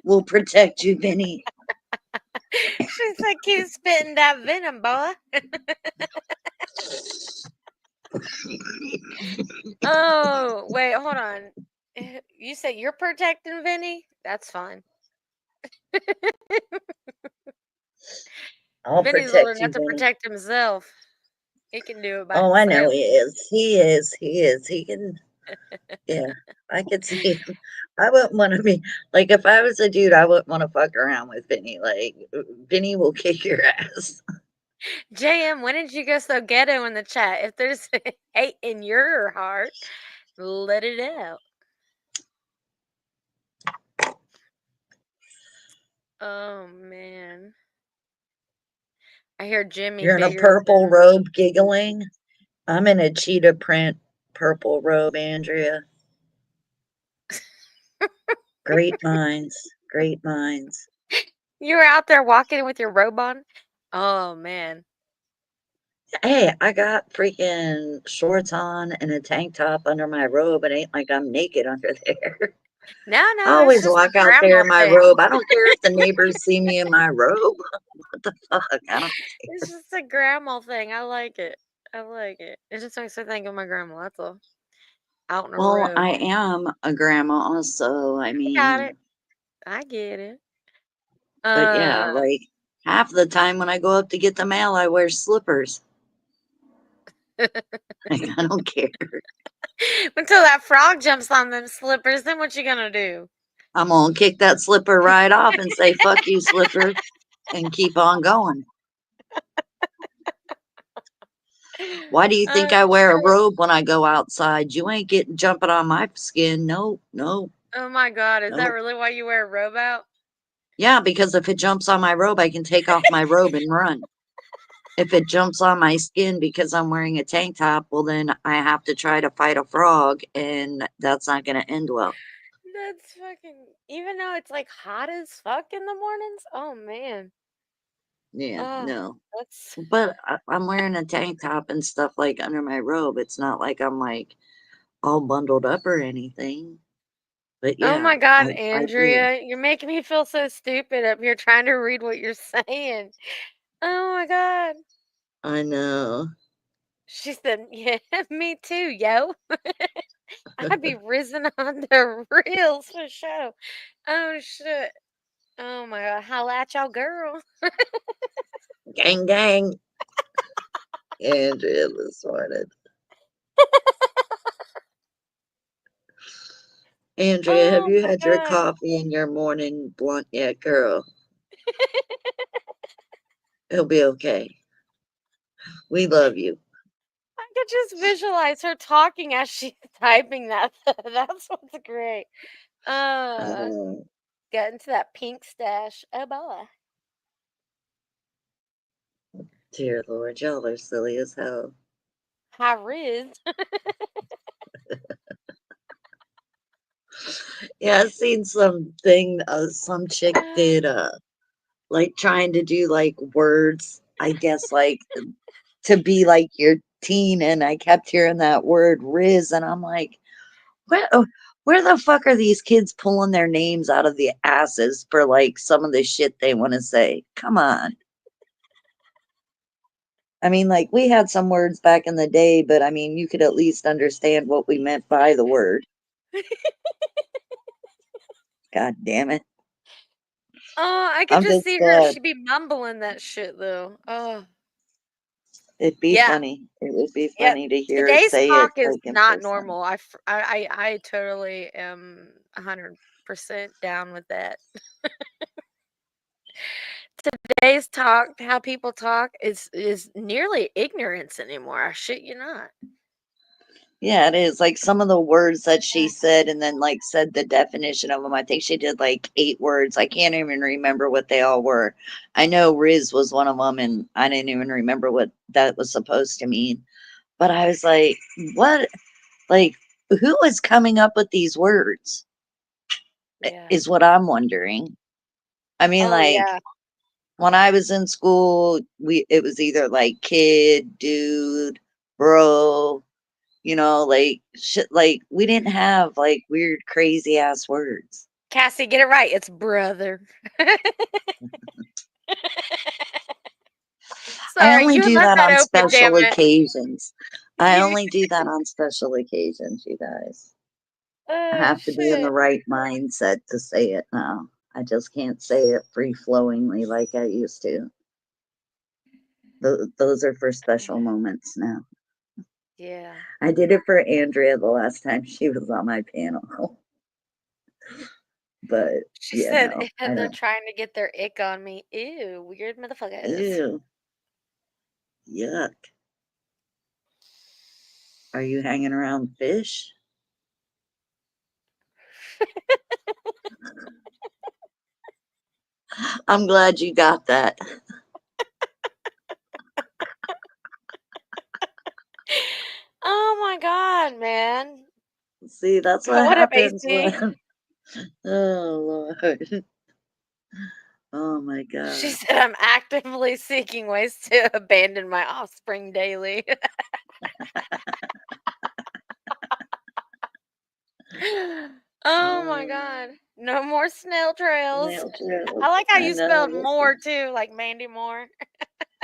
We'll protect you, Vinny. She's like, keep spitting that venom, boy. Oh, wait, hold on. You said you're protecting Vinny? That's fine. I'll Vinny's protect learning not you, to Vinny. protect himself. He can do it by Oh, I know himself. he is. He is. He is. He can. Yeah, I could see him. I wouldn't want to be like if I was a dude. I wouldn't want to fuck around with Vinny. Like Vinny will kick your ass. JM, when did you go so ghetto in the chat? If there's hate in your heart, let it out. Oh man. I hear Jimmy You're in a bigger purple than robe, giggling. I'm in a cheetah print purple robe, Andrea. Great minds. Great minds. you were out there walking with your robe on. Oh man. Hey, I got freaking shorts on and a tank top under my robe. It ain't like I'm naked under there. No, I it's always just a walk out there grandma in my thing. robe. I don't care if the neighbors see me in my robe. What the fuck? I don't It's care. just a grandma thing. I like it. I like it. It just makes me think of my grandma. That's all. Out in a Well, robe. I am a grandma, so I I got it. mean, I get it. but yeah, like half the time when I go up to get the mail, I wear slippers. Like, I don't care. Until that frog jumps on them slippers, then what you gonna do? I'm gonna kick that slipper right off and say, fuck you, slipper, and keep on going. Why do you think I wear a robe when I go outside? You ain't getting jumping on my skin. No, no, Oh my God, is that no. really why you wear a robe out? Yeah, because if it jumps on my robe, I can take off my robe and run. If it jumps on my skin because I'm wearing a tank top, well, then I have to try to fight a frog, and that's not going to end well. That's fucking. Even though it's like hot as fuck in the mornings. Oh man. Yeah, Oh, no. that's But I'm wearing a tank top and stuff like under my robe. It's not like I'm like all bundled up or anything. But oh yeah, my God, I do. Andrea, you're making me feel so stupid up here trying to read what you're saying. Oh my God. I know. She said, "Yeah, me too, yo." I'd be risen on the reels for sure. Oh shit. Oh my God. Holla at y'all, girl. Gang, gang. Andrea this morning. Andrea, have Oh you my had your God. coffee and your morning blunt yet, girl? It'll be okay. We love you. I could just visualize her talking as she's typing that. That's what's great. Uh, Oh, Get into that pink stash. Oh boy. dear Lord, y'all are silly as hell. Hi, Riz. Yeah, I seen something, some chick did, like trying to do like words, I guess, like to be like your teen, and I kept hearing that word Riz, and I'm like, where the fuck are these kids pulling their names out of the asses for like some of the shit they want to say? Come on. I mean, like we had some words back in the day, but I mean, you could at least understand what we meant by the word. God damn it. Oh, I could I'm just just see her. glad She'd be mumbling that shit though. Oh, it'd be yeah. funny. It would be Yep. funny to hear her Today's say it talk is like in not person. normal. I totally am 100% down with that. Today's talk, how people talk, is nearly ignorance anymore. I shit you not. Yeah, it is. Like some of the words that she Yeah. said and then like said the definition of them. I think she did like 8 words. I can't even remember what they all were. I know Riz was one of them and I didn't even remember what that was supposed to mean. But I was like, what? Like, who is coming up with these words? Yeah. Is what I'm wondering. I mean, Oh like yeah. when I was in school, it was either like kid, dude, bro, like shit, like we didn't have like weird, crazy ass words. Cassie, get it right. It's brother. I Sorry, only you do left that that on open, damn special it. occasions. I You only do that on special occasions, you guys. I oh have to be in the shit. right mindset to say it now. I just can't say it free flowingly like I used to. Those are for special moments now. Yeah. I did it for Andrea the last time she was on my panel. But She yeah, said no, I they're don't. trying to get their ick on me. Ew, weird motherfuckers. Ew, yuck. Are you hanging around fish? I'm glad you got that. Oh my god, man. See, that's what What up, happens AC? when. Oh, Lord. Oh, my She God. said I'm actively seeking ways to abandon my offspring daily. Oh my god. Oh, No more snail trails. nail trails. I like how I you spelled know. more too, like Mandy Moore.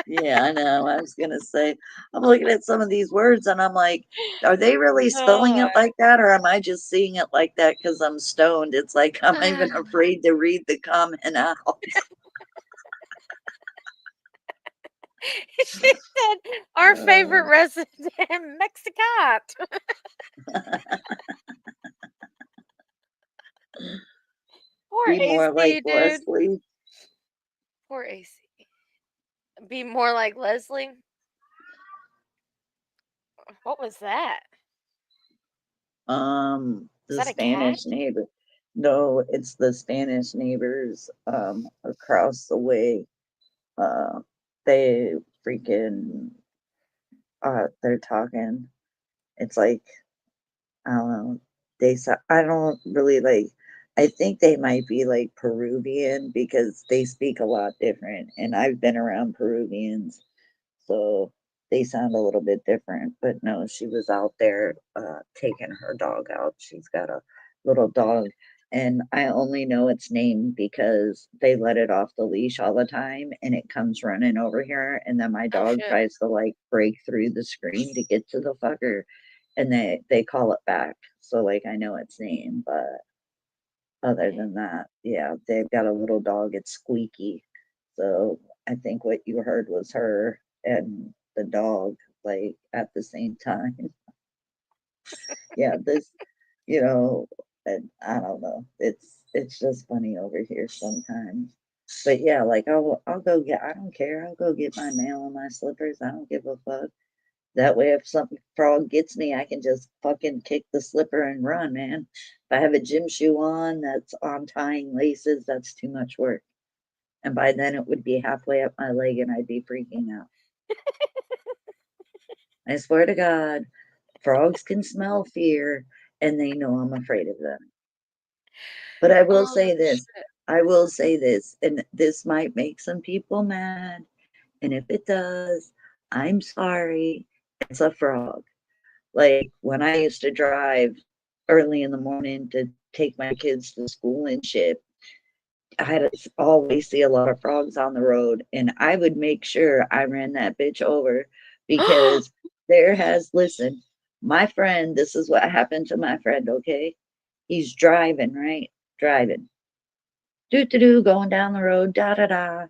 Yeah, I know. I was gonna say, I'm looking at some of these words and I'm like, are they really spelling it Oh. like that, or am I just seeing it like that because I'm stoned? It's like I'm even afraid to read the comment out. She said our favorite Oh. resident Mexicat. Poor Be more like AC, dude. Leslie. Poor AC. Be more like Leslie. What was that? Was The that a cat? Spanish neighbor. No, it's the Spanish neighbors across the way. Uh, they freaking they're talking. It's like I don't know. I don't really like. I think they might be like Peruvian because they speak a lot different. And I've been around Peruvians, so they sound a little bit different. But no, she was out there taking her dog out. She's got a little dog, and I only know its name because they let it off the leash all the time and it comes running over here. And then my Oh dog shit. tries to like break through the screen to get to the fucker, and they call it back. So like I know its name, but other Okay. than that, yeah, they've got a little dog, it's Squeaky. So I think what you heard was her and the dog, like, at the same time. Yeah, this, you know, and I don't know. It's just funny over here sometimes. But yeah, like I'll go get I don't care. I'll go get my mail and my slippers. I don't give a fuck. That way, if some frog gets me, I can just fucking kick the slipper and run, man. If I have a gym shoe on that's untying laces, that's too much work. And by then, it would be halfway up my leg and I'd be freaking out. I swear to God, frogs can smell fear and they know I'm afraid of them. But I will Oh say this shit. I will say this, and this might make some people mad. And if it does, I'm sorry. It's a frog. Like when I used to drive early in the morning to take my kids to school and shit, I had to always see a lot of frogs on the road, and I would make sure I ran that bitch over because listen, my friend, this is what happened to my friend, okay? He's driving, right? Driving. Doo doo doo, going down the road, da da da.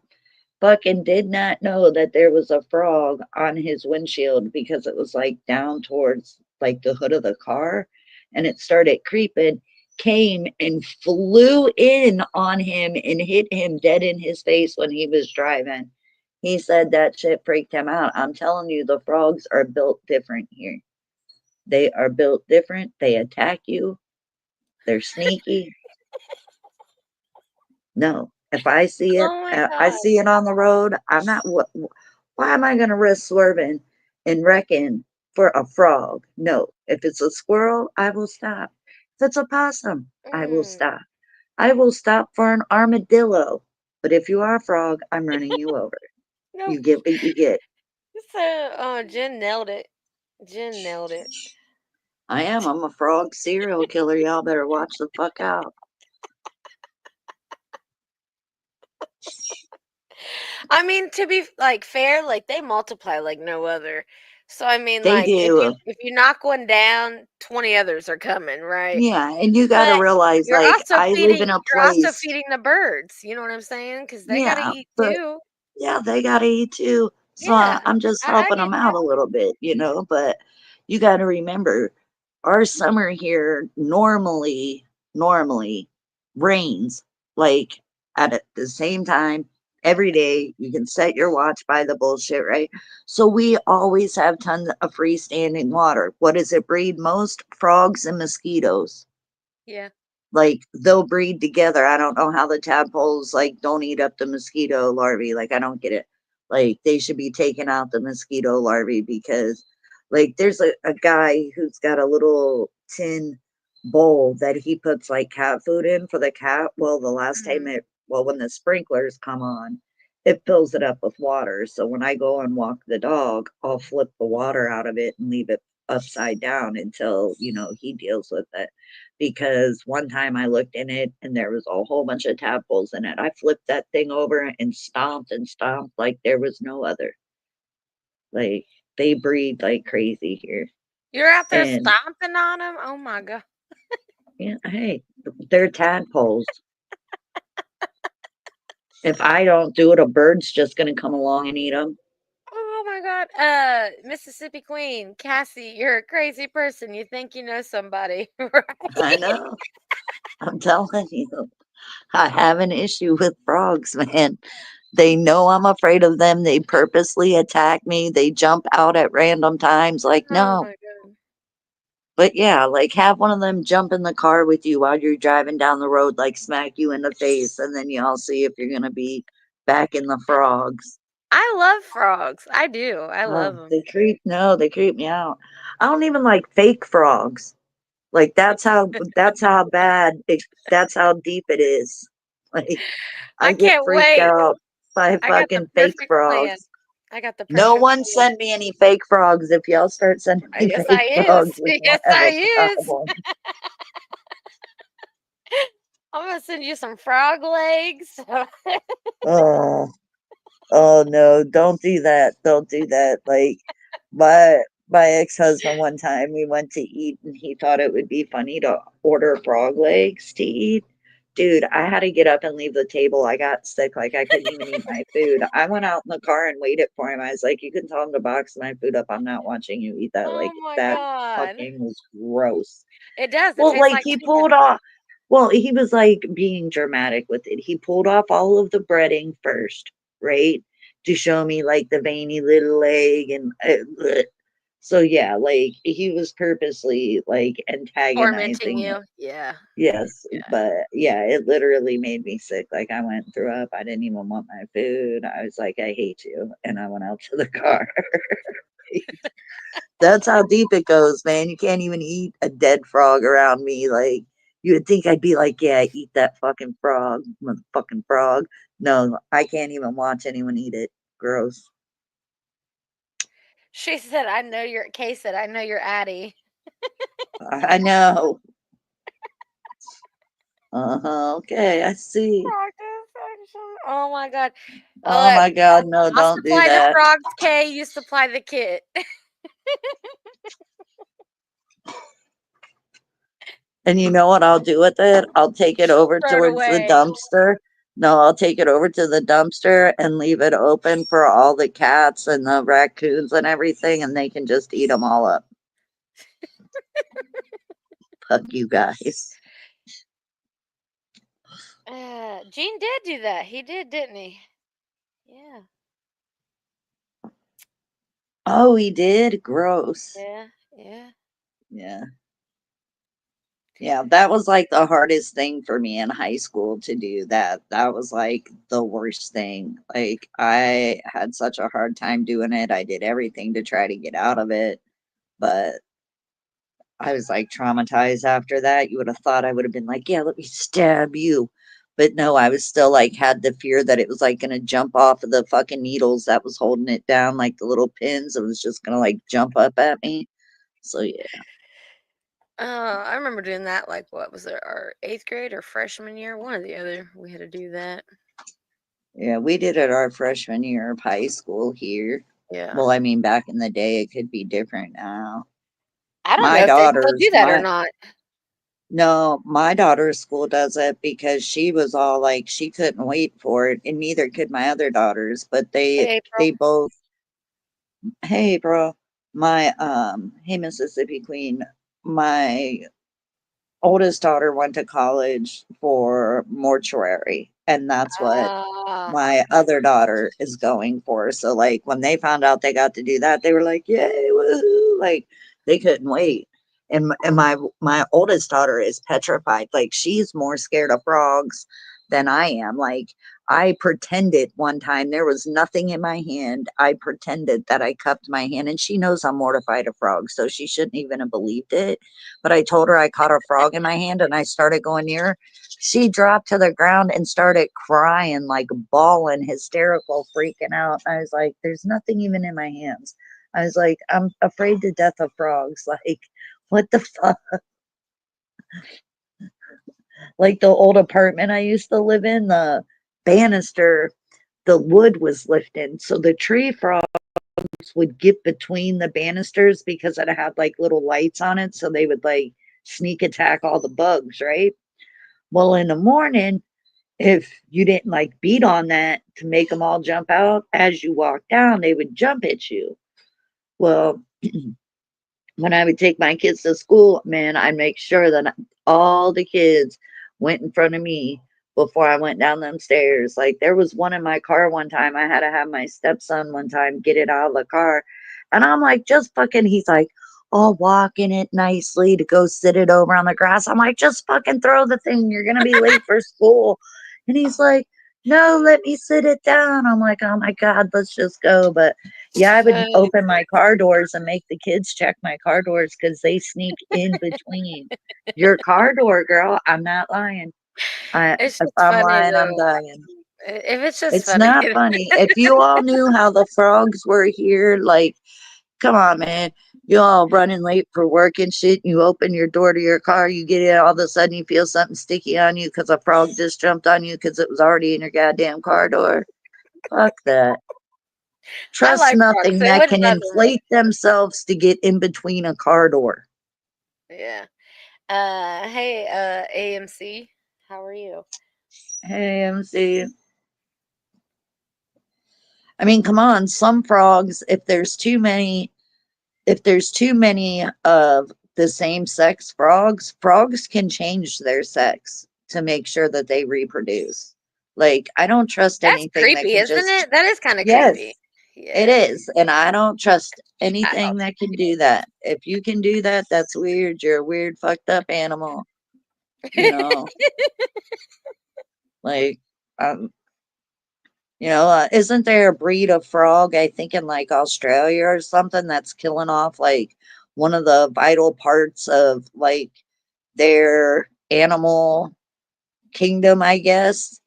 Fucking did not know that there was a frog on his windshield because it was like down towards like the hood of the car, and it started creeping, came and flew in on him and hit him dead in his face when he was driving. He said that shit freaked him out. I'm telling you, the frogs are built different here. They are built different. They attack you. They're sneaky. No, if I see it, Oh my I god. see it on the road. I'm not. Why am I going to risk swerving and wrecking for a frog? No, if it's a squirrel, I will stop. If it's a possum, I will Mm, stop. I will stop for an armadillo. But if you are a frog, I'm running you over. no. You get what you get. So, oh, Jen nailed it. Jen nailed it. I am. I'm a frog serial killer. Y'all better watch the fuck out. I mean, to be like fair, like they multiply like no other. So I mean, They like do. if you knock one down, 20 others are coming, right? Yeah, and you got to But realize, like, I live in a you're also place. feeding the birds. You know what I'm saying? Because they got to Yeah, eat but too. yeah, they gotta eat too. So Yeah, I'm just I helping get them out that. a little bit, but you got to remember our summer here normally rains like at the same time every day. You can set your watch by the bullshit, right? So we always have tons of freestanding water. What does it breed most? Frogs and mosquitoes. Yeah. Like they'll breed together. I don't know how the tadpoles like don't eat up the mosquito larvae. Like I don't get it. Like they should be taking out the mosquito larvae because like there's a guy who's got a little tin bowl that he puts like cat food in for the cat. Well, the last time Mhm. when the sprinklers come on, it fills it up with water. So when I go and walk the dog, I'll flip the water out of it and leave it upside down until, he deals with it, because one time I looked in it and there was a whole bunch of tadpoles in it. I flipped that thing over and stomped like there was no other. Like they breed like crazy here. You're out there And stomping on them. Oh my god. yeah, hey, they're tadpoles. If I don't do it, a bird's just gonna come along and eat them. Oh my god. Mississippi Queen, Cassie, you're a crazy person. You think you know somebody, right? I know. I'm telling you. I have an issue with frogs, man. They know I'm afraid of them. They purposely attack me. They jump out at random times. Like, Oh no. my god. But yeah, like have one of them jump in the car with you while you're driving down the road, like smack you in the face, and then y'all see if you're gonna be back in the frogs. I love frogs. I do. I love Oh, them. they creep me out. I don't even like fake frogs. Like that's how bad that's how deep it is. Like I I get can't freaked wait. out by I got the fucking fake perfect plan. frogs. I got the No perfect one plan. send me any fake frogs. If y'all start sending me Yes, fake I is. frogs, we Yes, won't have a I is. problem. I'm gonna send you some frog legs. Oh, oh no, don't do that. Don't do that. Like my ex-husband one time we went to eat and he thought it would be funny to order frog legs to eat. Dude, I had to get up and leave the table. I got sick, like I couldn't even eat my food. I went out in the car and waited for him. I was like, you can tell him to box my food up. I'm not watching you eat that. Oh Like my that god. fucking was gross. It does. It Well, tastes like like he chicken. pulled off, well, he was like being dramatic with it. He pulled off all of the breading first, right? To show me like the veiny little leg and bleh. So yeah, like he was purposely like Tormenting antagonizing it. you. Yeah. Yes, Yeah. but yeah, it literally made me sick. Like I went and threw up. I didn't even want my food. I was like, I hate you. And I went out to the car. That's how deep it goes, man. You can't even eat a dead frog around me. Like you would think I'd be like, yeah, eat that fucking frog, motherfucking frog. No, I can't even watch anyone eat it. Gross. She said, I know your Kay said, I know your Addie. I know. Uh-huh. Okay, I see. Frog infection. Oh my god. Oh my God, no, I'll don't do supply the that. frogs, Kay. You supply the kit. And you know what I'll do with it? I'll take it over Throw it towards the away. dumpster. No, I'll take it over to the dumpster and leave it open for all the cats and the raccoons and everything, and they can just eat them all up. Fuck you guys. Gene did do that. He did, didn't he? Yeah. Oh, he did? Gross. Yeah. Yeah. Yeah. Yeah, that was like the hardest thing for me in high school to do that. That was like the worst thing. Like I had such a hard time doing it. I did everything to try to get out of it, but I was like traumatized after that. You would have thought I would have been like, yeah, let me stab you. But no, I was still like had the fear that it was like gonna jump off of the fucking needles that was holding it down, like the little pins. It was just gonna like jump up at me. So yeah. I remember doing that. Like, what was it? Our 8th grade or freshman year? One or the other. We had to do that. Yeah, we did it our freshman year of high school here. Yeah. Well, I mean, back in the day, it could be different now. I don't My know if they still daughter's do that or my not. no, my daughter's school does it because she was all like she couldn't wait for it, and neither could my other daughters. But Hey, they April. both, hey, bro, my hey, Mississippi Queen, my oldest daughter went to college for mortuary, and that's what Ah. my other daughter is going for. So like when they found out they got to do that, they were like, "Yay, woohoo!" Like they couldn't wait. And my oldest daughter is petrified. Like she's more scared of frogs than I am. Like I pretended one time there was nothing in my hand. I pretended that I cupped my hand, and she knows I'm mortified of frogs, so she shouldn't even have believed it. But I told her I caught a frog in my hand, and I started going near her. She dropped to the ground and started crying, like bawling, hysterical, freaking out. I was like, there's nothing even in my hands. I was like, I'm afraid to death of frogs. Like, what the fuck? Like the old apartment I used to live in, the banister, the wood was lifted. So the tree frogs would get between the banisters because it had like little lights on it. So they would like sneak attack all the bugs, right? Well, in the morning, if you didn't like beat on that to make them all jump out as you walk down, they would jump at you. Well, when I would take my kids to school, man, I'd make sure that all the kids went in front of me before I went down them stairs. Like there was one in my car one time. I had to have my stepson one time get it out of the car. And I'm like, just fucking, he's like, I'll walk in it nicely to go sit it over on the grass. I'm like, just fucking throw the thing. You're going to be late for school. And he's like, no, let me sit it down. I'm like, oh my God, let's just go. But Yeah, I would Uh, open my car doors and make the kids check my car doors because they sneak in between. Your car door, girl. I'm not lying. it's If just I'm funny lying, I'm though. dying. If it's just It's funny, not funny. If you all knew how the frogs were here, like, come on, man. You all running late for work and shit. You open your door to your car, you get it, all of a sudden you feel something sticky on you because a frog just jumped on you because it was already in your goddamn car door. Fuck that. I Trust like frogs. nothing They that wouldn't can bother me. inflate themselves to get in between a car door. Yeah. Hey, AMC, how are you? Hey, MC. I mean, come on, some frogs, if there's too many of the same sex frogs, frogs can change their sex to make sure that they reproduce. Like, I don't trust That's anything that creepy, can isn't just, it? That is kind of yes, creepy. it Yeah. is. And I don't trust I anything don't. that can do that. If you can do that, that's weird. You're a weird, fucked up animal, you know? Like, um, isn't there a breed of frog, I think in like Australia or something, that's killing off like one of the vital parts of like their animal kingdom, I guess.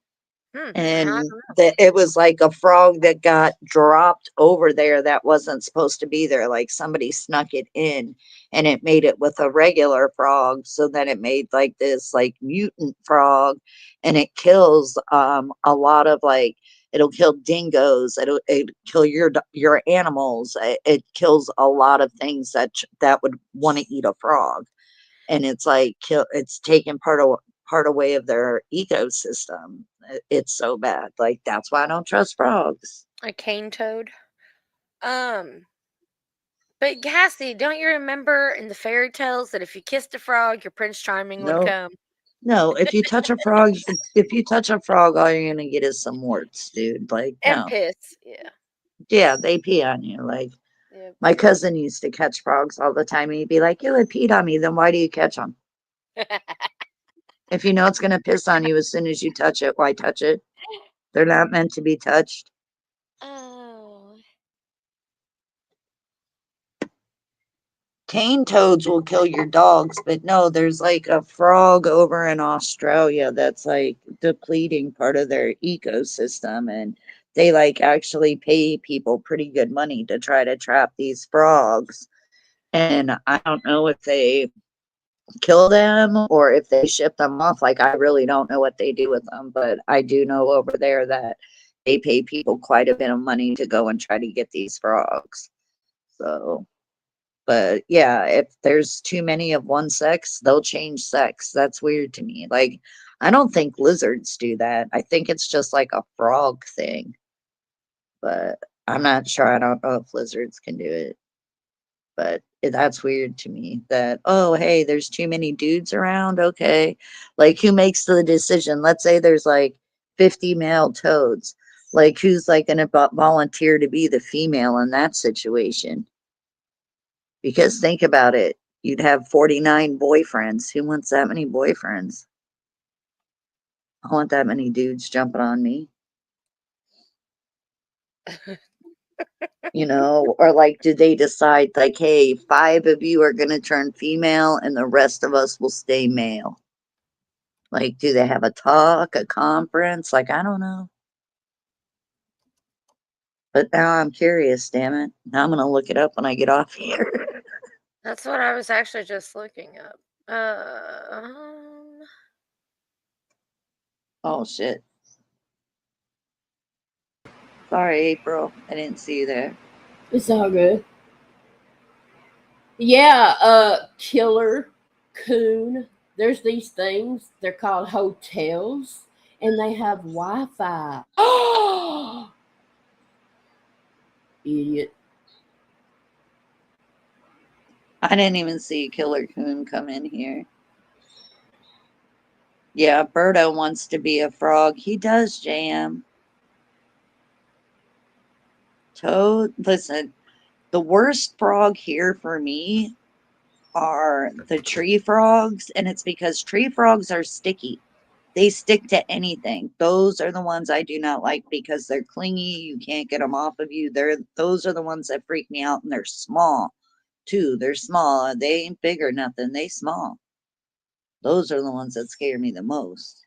I And don't that it was like a frog that got dropped over there that wasn't supposed to be there. Like somebody snuck it in and it made it with a regular frog. So then it made like this like mutant frog and it kills a lot of like it'll kill dingoes, it kill your animals. It kills a lot of things that would want to eat a frog. And it's like it's taken part away of their ecosystem. It's so bad. Like that's why I don't trust frogs. A cane toad. Um, but Cassie, don't you remember in the fairy tales that if you kissed a frog, your Prince Charming would No, come? no. If you touch a frog, all you're gonna get is some warts, dude. Like And no, piss. Yeah. yeah, they pee on you. Like Yep. my cousin used to catch frogs all the time, and he'd be like, "You had peed on me, then why do you catch them? If you know it's gonna piss on you as soon as you touch it, why touch it? They're not meant to be touched." Oh. Cane toads will kill your dogs, but no, there's like a frog over in Australia that's like depleting part of their ecosystem, and they like actually pay people pretty good money to try to trap these frogs. And I don't know if they kill them or if they ship them off. Like, I really don't know what they do with them, but I do know over there that they pay people quite a bit of money to go and try to get these frogs. So. But yeah, if there's too many of one sex, they'll change sex. That's weird to me. Like, I don't think lizards do that. I think it's just like a frog thing. But I'm not sure. I don't know if lizards can do it. But that's weird to me that, oh, hey, there's too many dudes around. Okay. Like, who makes the decision? Let's say there's like 50 male toads. Like, who's like going to volunteer to be the female in that situation? Because think about it, you'd have 49 boyfriends. Who wants that many boyfriends? I want that many dudes jumping on me, Or like, do they decide, like, hey, 5 of you are going to turn female and the rest of us will stay male? Like, do they have a talk, a conference? Like, I don't know. But now I'm curious, damn it. Now I'm going to look it up when I get off here. That's what I was actually just looking up. Oh, shit. Sorry, April. I didn't see you there. It's all good. Yeah, killer coon. There's these things. They're called hotels, and they have Wi-Fi. Oh, idiot! I didn't even see Killer Coon come in here. Yeah, Birdo wants to be a frog. He does, Jam. Toad, listen, the worst frog here for me are the tree frogs, and it's because tree frogs are sticky. They stick to anything. Those are the ones I do not like because they're clingy. You can't get them off of you. Those are the ones that freak me out, and they're small too. They're small. They ain't big or nothing. They small. Those are the ones that scare me the most.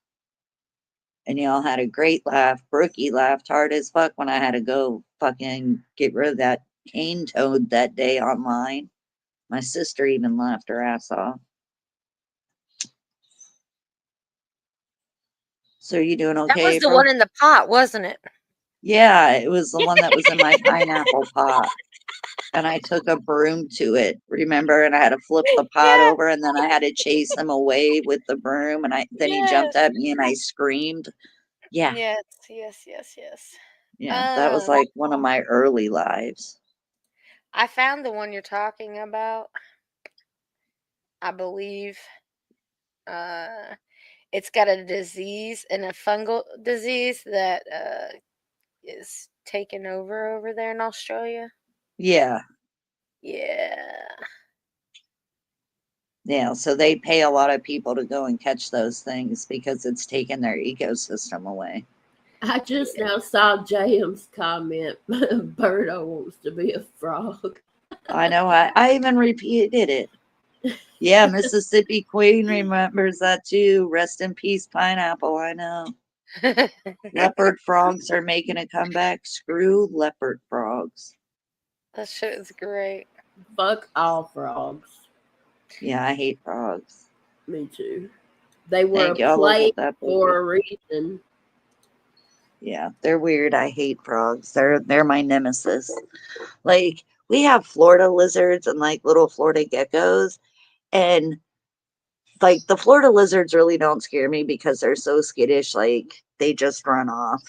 And y'all had a great laugh. Brookie laughed hard as fuck when I had to go fucking get rid of that cane toad that day online. My sister even laughed her ass off. So are you doing That okay, was the April? one in the pot, wasn't it? Yeah, it was the one that was in my pineapple pot. And I took a broom to it, remember? And I had to flip the pot Yeah. over, and then I had to chase him away with the broom. And then he jumped Yes. at me, and I screamed. Yeah, Yes. Yes. Yes. Yes. yeah, that was like one of my early lives. I found the one you're talking about. I believe. It's got a disease and a fungal disease that is taken over there in Australia. Yeah, Yeah. yeah. So they pay a lot of people to go and catch those things because it's taken their ecosystem away. I just now saw James comment, Birdo wants to be a frog. I know. I even repeated it. Yeah, Mississippi Queen remembers that too. Rest in peace, pineapple. I know. Leopard frogs are making a comeback. Screw leopard frogs. That shit is great. Fuck all frogs. Yeah, I hate frogs. Me too. They were Thank a y'all. Look plague at that. for a reason. Yeah, they're weird. I hate frogs. They're my nemesis. Like we have Florida lizards and like little Florida geckos, and like the Florida lizards really don't scare me because they're so skittish. Like they just run off.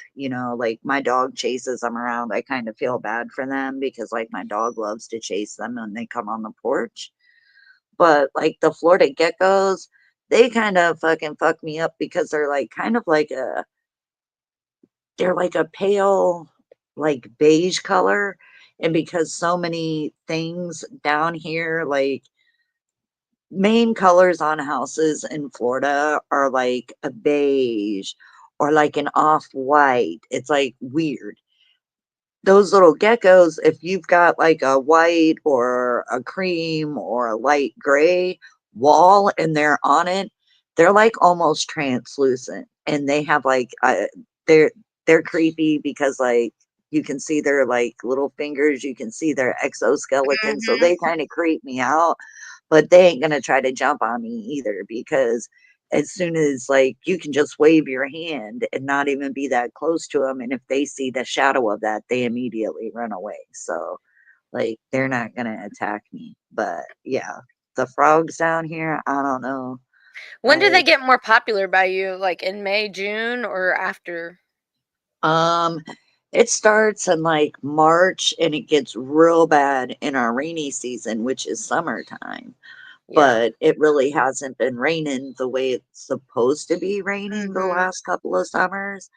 Like my dog chases them around. I kind of feel bad for them because like my dog loves to chase them when they come on the porch. But like the Florida geckos, they kind of fucking fuck me up because they're like kind of like they're like a pale, like beige color. And because so many things down here, like main colors on houses in Florida are like a beige or like an off white. It's like weird. Those little geckos, if you've got like a white or a cream or a light gray wall and they're on it, they're like almost translucent, and they have like they're they're creepy because like you can see their like little fingers, you can see their exoskeleton, so Mhm. they kind of creep me out. But they ain't gonna try to jump on me either because as soon as like you can just wave your hand and not even be that close to them, and if they see the shadow of that, they immediately run away. So like they're not gonna attack me. But yeah, the frogs down here, I don't know. When do they Like get more popular by you? Like in May, June, or after? um it starts in like March and it gets real bad in our rainy season, which is summertime. Yeah. But it really hasn't been raining the way it's supposed to be raining the Mhm. last couple of summers.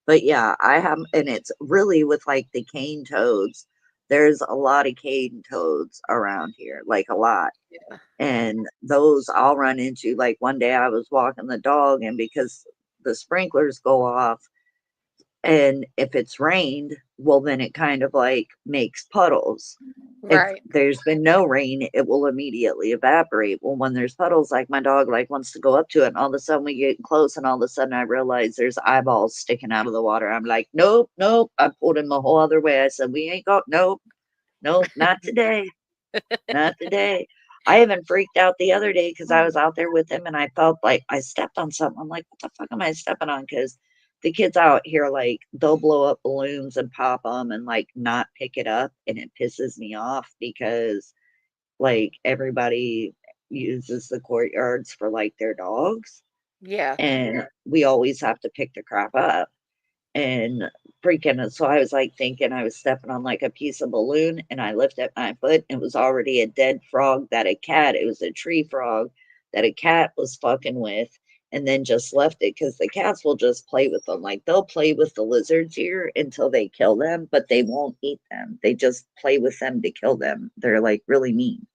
But yeah, I have, and it's really with like the cane toads. There's a lot of cane toads around here, like a lot. Yeah. And those I'll run into. Like one day I was walking the dog, and because the sprinklers go off, and if it's rained, well, then it kind of like makes puddles. If Right. there's been no rain, it will immediately evaporate. Well, when there's puddles, like my dog like wants to go up to it, and all of a sudden we get close, and all of a sudden I realize there's eyeballs sticking out of the water. I'm like, nope, nope. I pulled him the whole other way. I said, we ain't got nope, nope, not today, not today. I even freaked out the other day because I was out there with him and I felt like I stepped on something. I'm like, what the fuck am I stepping on? Because the kids out here, like, they'll blow up balloons and pop them and like not pick it up. And it pisses me off because like everybody uses the courtyards for like their dogs. Yeah. And we always have to pick the crap up and freaking so I was like thinking I was stepping on like a piece of balloon, and I lifted my foot and it was already a dead frog that a cat, it was a tree frog that a cat was fucking with, and then just left it because the cats will just play with them. Like they'll play with the lizards here until they kill them, but they won't eat them. They just play with them to kill them. They're like really mean.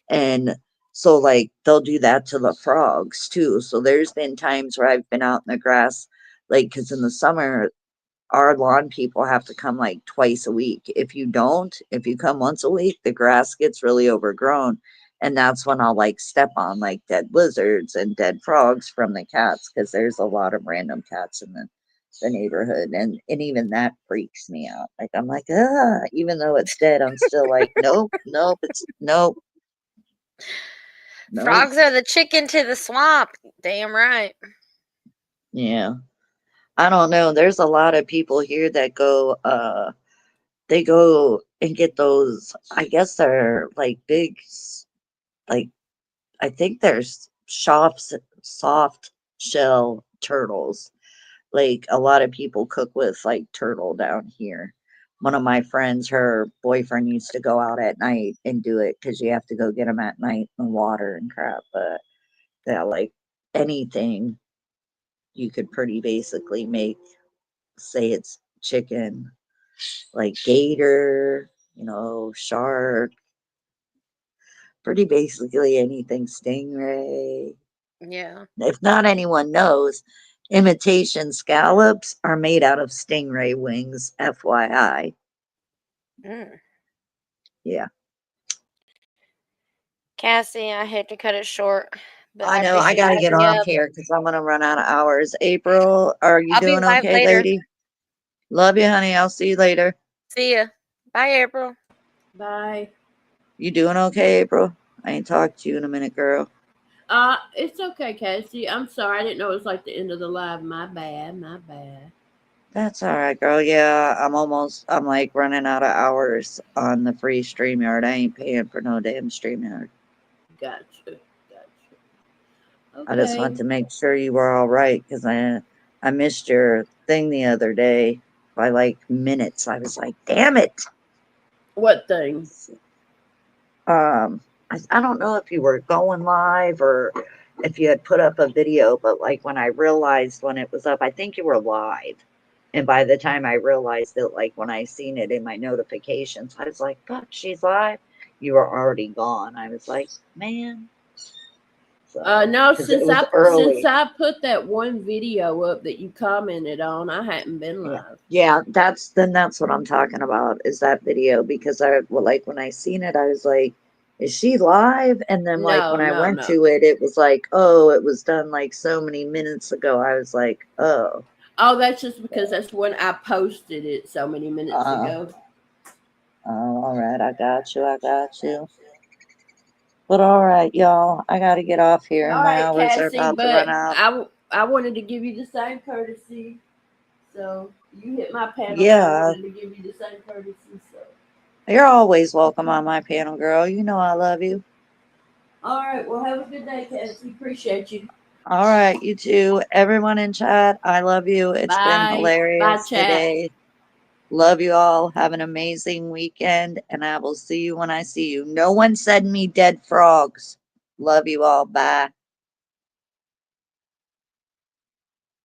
And So like they'll do that to the frogs too. So there's been times where I've been out in the grass, like because in the summer our lawn people have to come like twice a week. If you don't, if you come once a week, the grass gets really overgrown. And that's when I'll like step on like dead lizards and dead frogs from the cats because there's a lot of random cats in the neighborhood. And even that freaks me out. Like I'm like, ah, even though it's dead, I'm still like, nope, nope, it's nope, nope. Frogs are the chicken to the swamp. Damn right. Yeah. I don't know. There's a lot of people here that go they go and get those, I guess they're like big like I think there's shops soft shell turtles. Like a lot of people cook with like turtle down here. One of my friends, her boyfriend used to go out at night and do it because you have to go get them at night in the water and crap. But yeah, like anything you could pretty basically make, say it's chicken, like gator, shark, pretty basically anything, stingray. Yeah. If not anyone knows, imitation scallops are made out of stingray wings, FYI. Mm. Yeah. Cassie, I hate to cut it short, but I I know I appreciate gotta you get having me off up. here because I'm gonna run out of hours. April, are you I'll be doing live okay, later. lady? Love you, honey. I'll see you later. See ya. Bye, April. Bye. You doing okay, April? I ain't talked to you in a minute, girl. It's okay, Casey. I'm sorry. I didn't know it was like the end of the live. My bad. My bad. That's all right, girl. Yeah, I'm like running out of hours on the free StreamYard. I ain't paying for no damn StreamYard. Gotcha. I just Okay. want to make sure you were all right because I missed your thing the other day by like minutes. I was like, damn it. What thing? I don't know if you were going live or if you had put up a video, but like when I realized when it was up, I think you were live. And by the time I realized it, like when I seen it in my notifications, I was like, fuck, she's live. You were already gone. I was like, man. So, No, 'cause since it was I early. put that one video up that you commented on, I hadn't been Yeah. live. Yeah, that's what I'm talking about is that video because like when I seen it, I was like, is she live? And then like when I went No. to it, it was like, oh, it was done like so many minutes ago. I was like, oh. Oh, that's just because that's when I posted it so many minutes ago. Oh, all right, I got you. But all right, y'all, I gotta get off here. All My right, hours are Cassie, about to but run out. I wanted to give you the same courtesy. So you hit my panel. Yeah. I wanted to give you the same courtesy. So You're always welcome on my panel, girl. You know I love you. all right, well have a good day, Cassie. Appreciate you. All right, you too. Everyone in chat, I love you. It's been Bye. hilarious Bye, chat. today. Love you all. Have an amazing weekend, and I will see you when I see you. No one said me dead frogs. Love you all. Bye.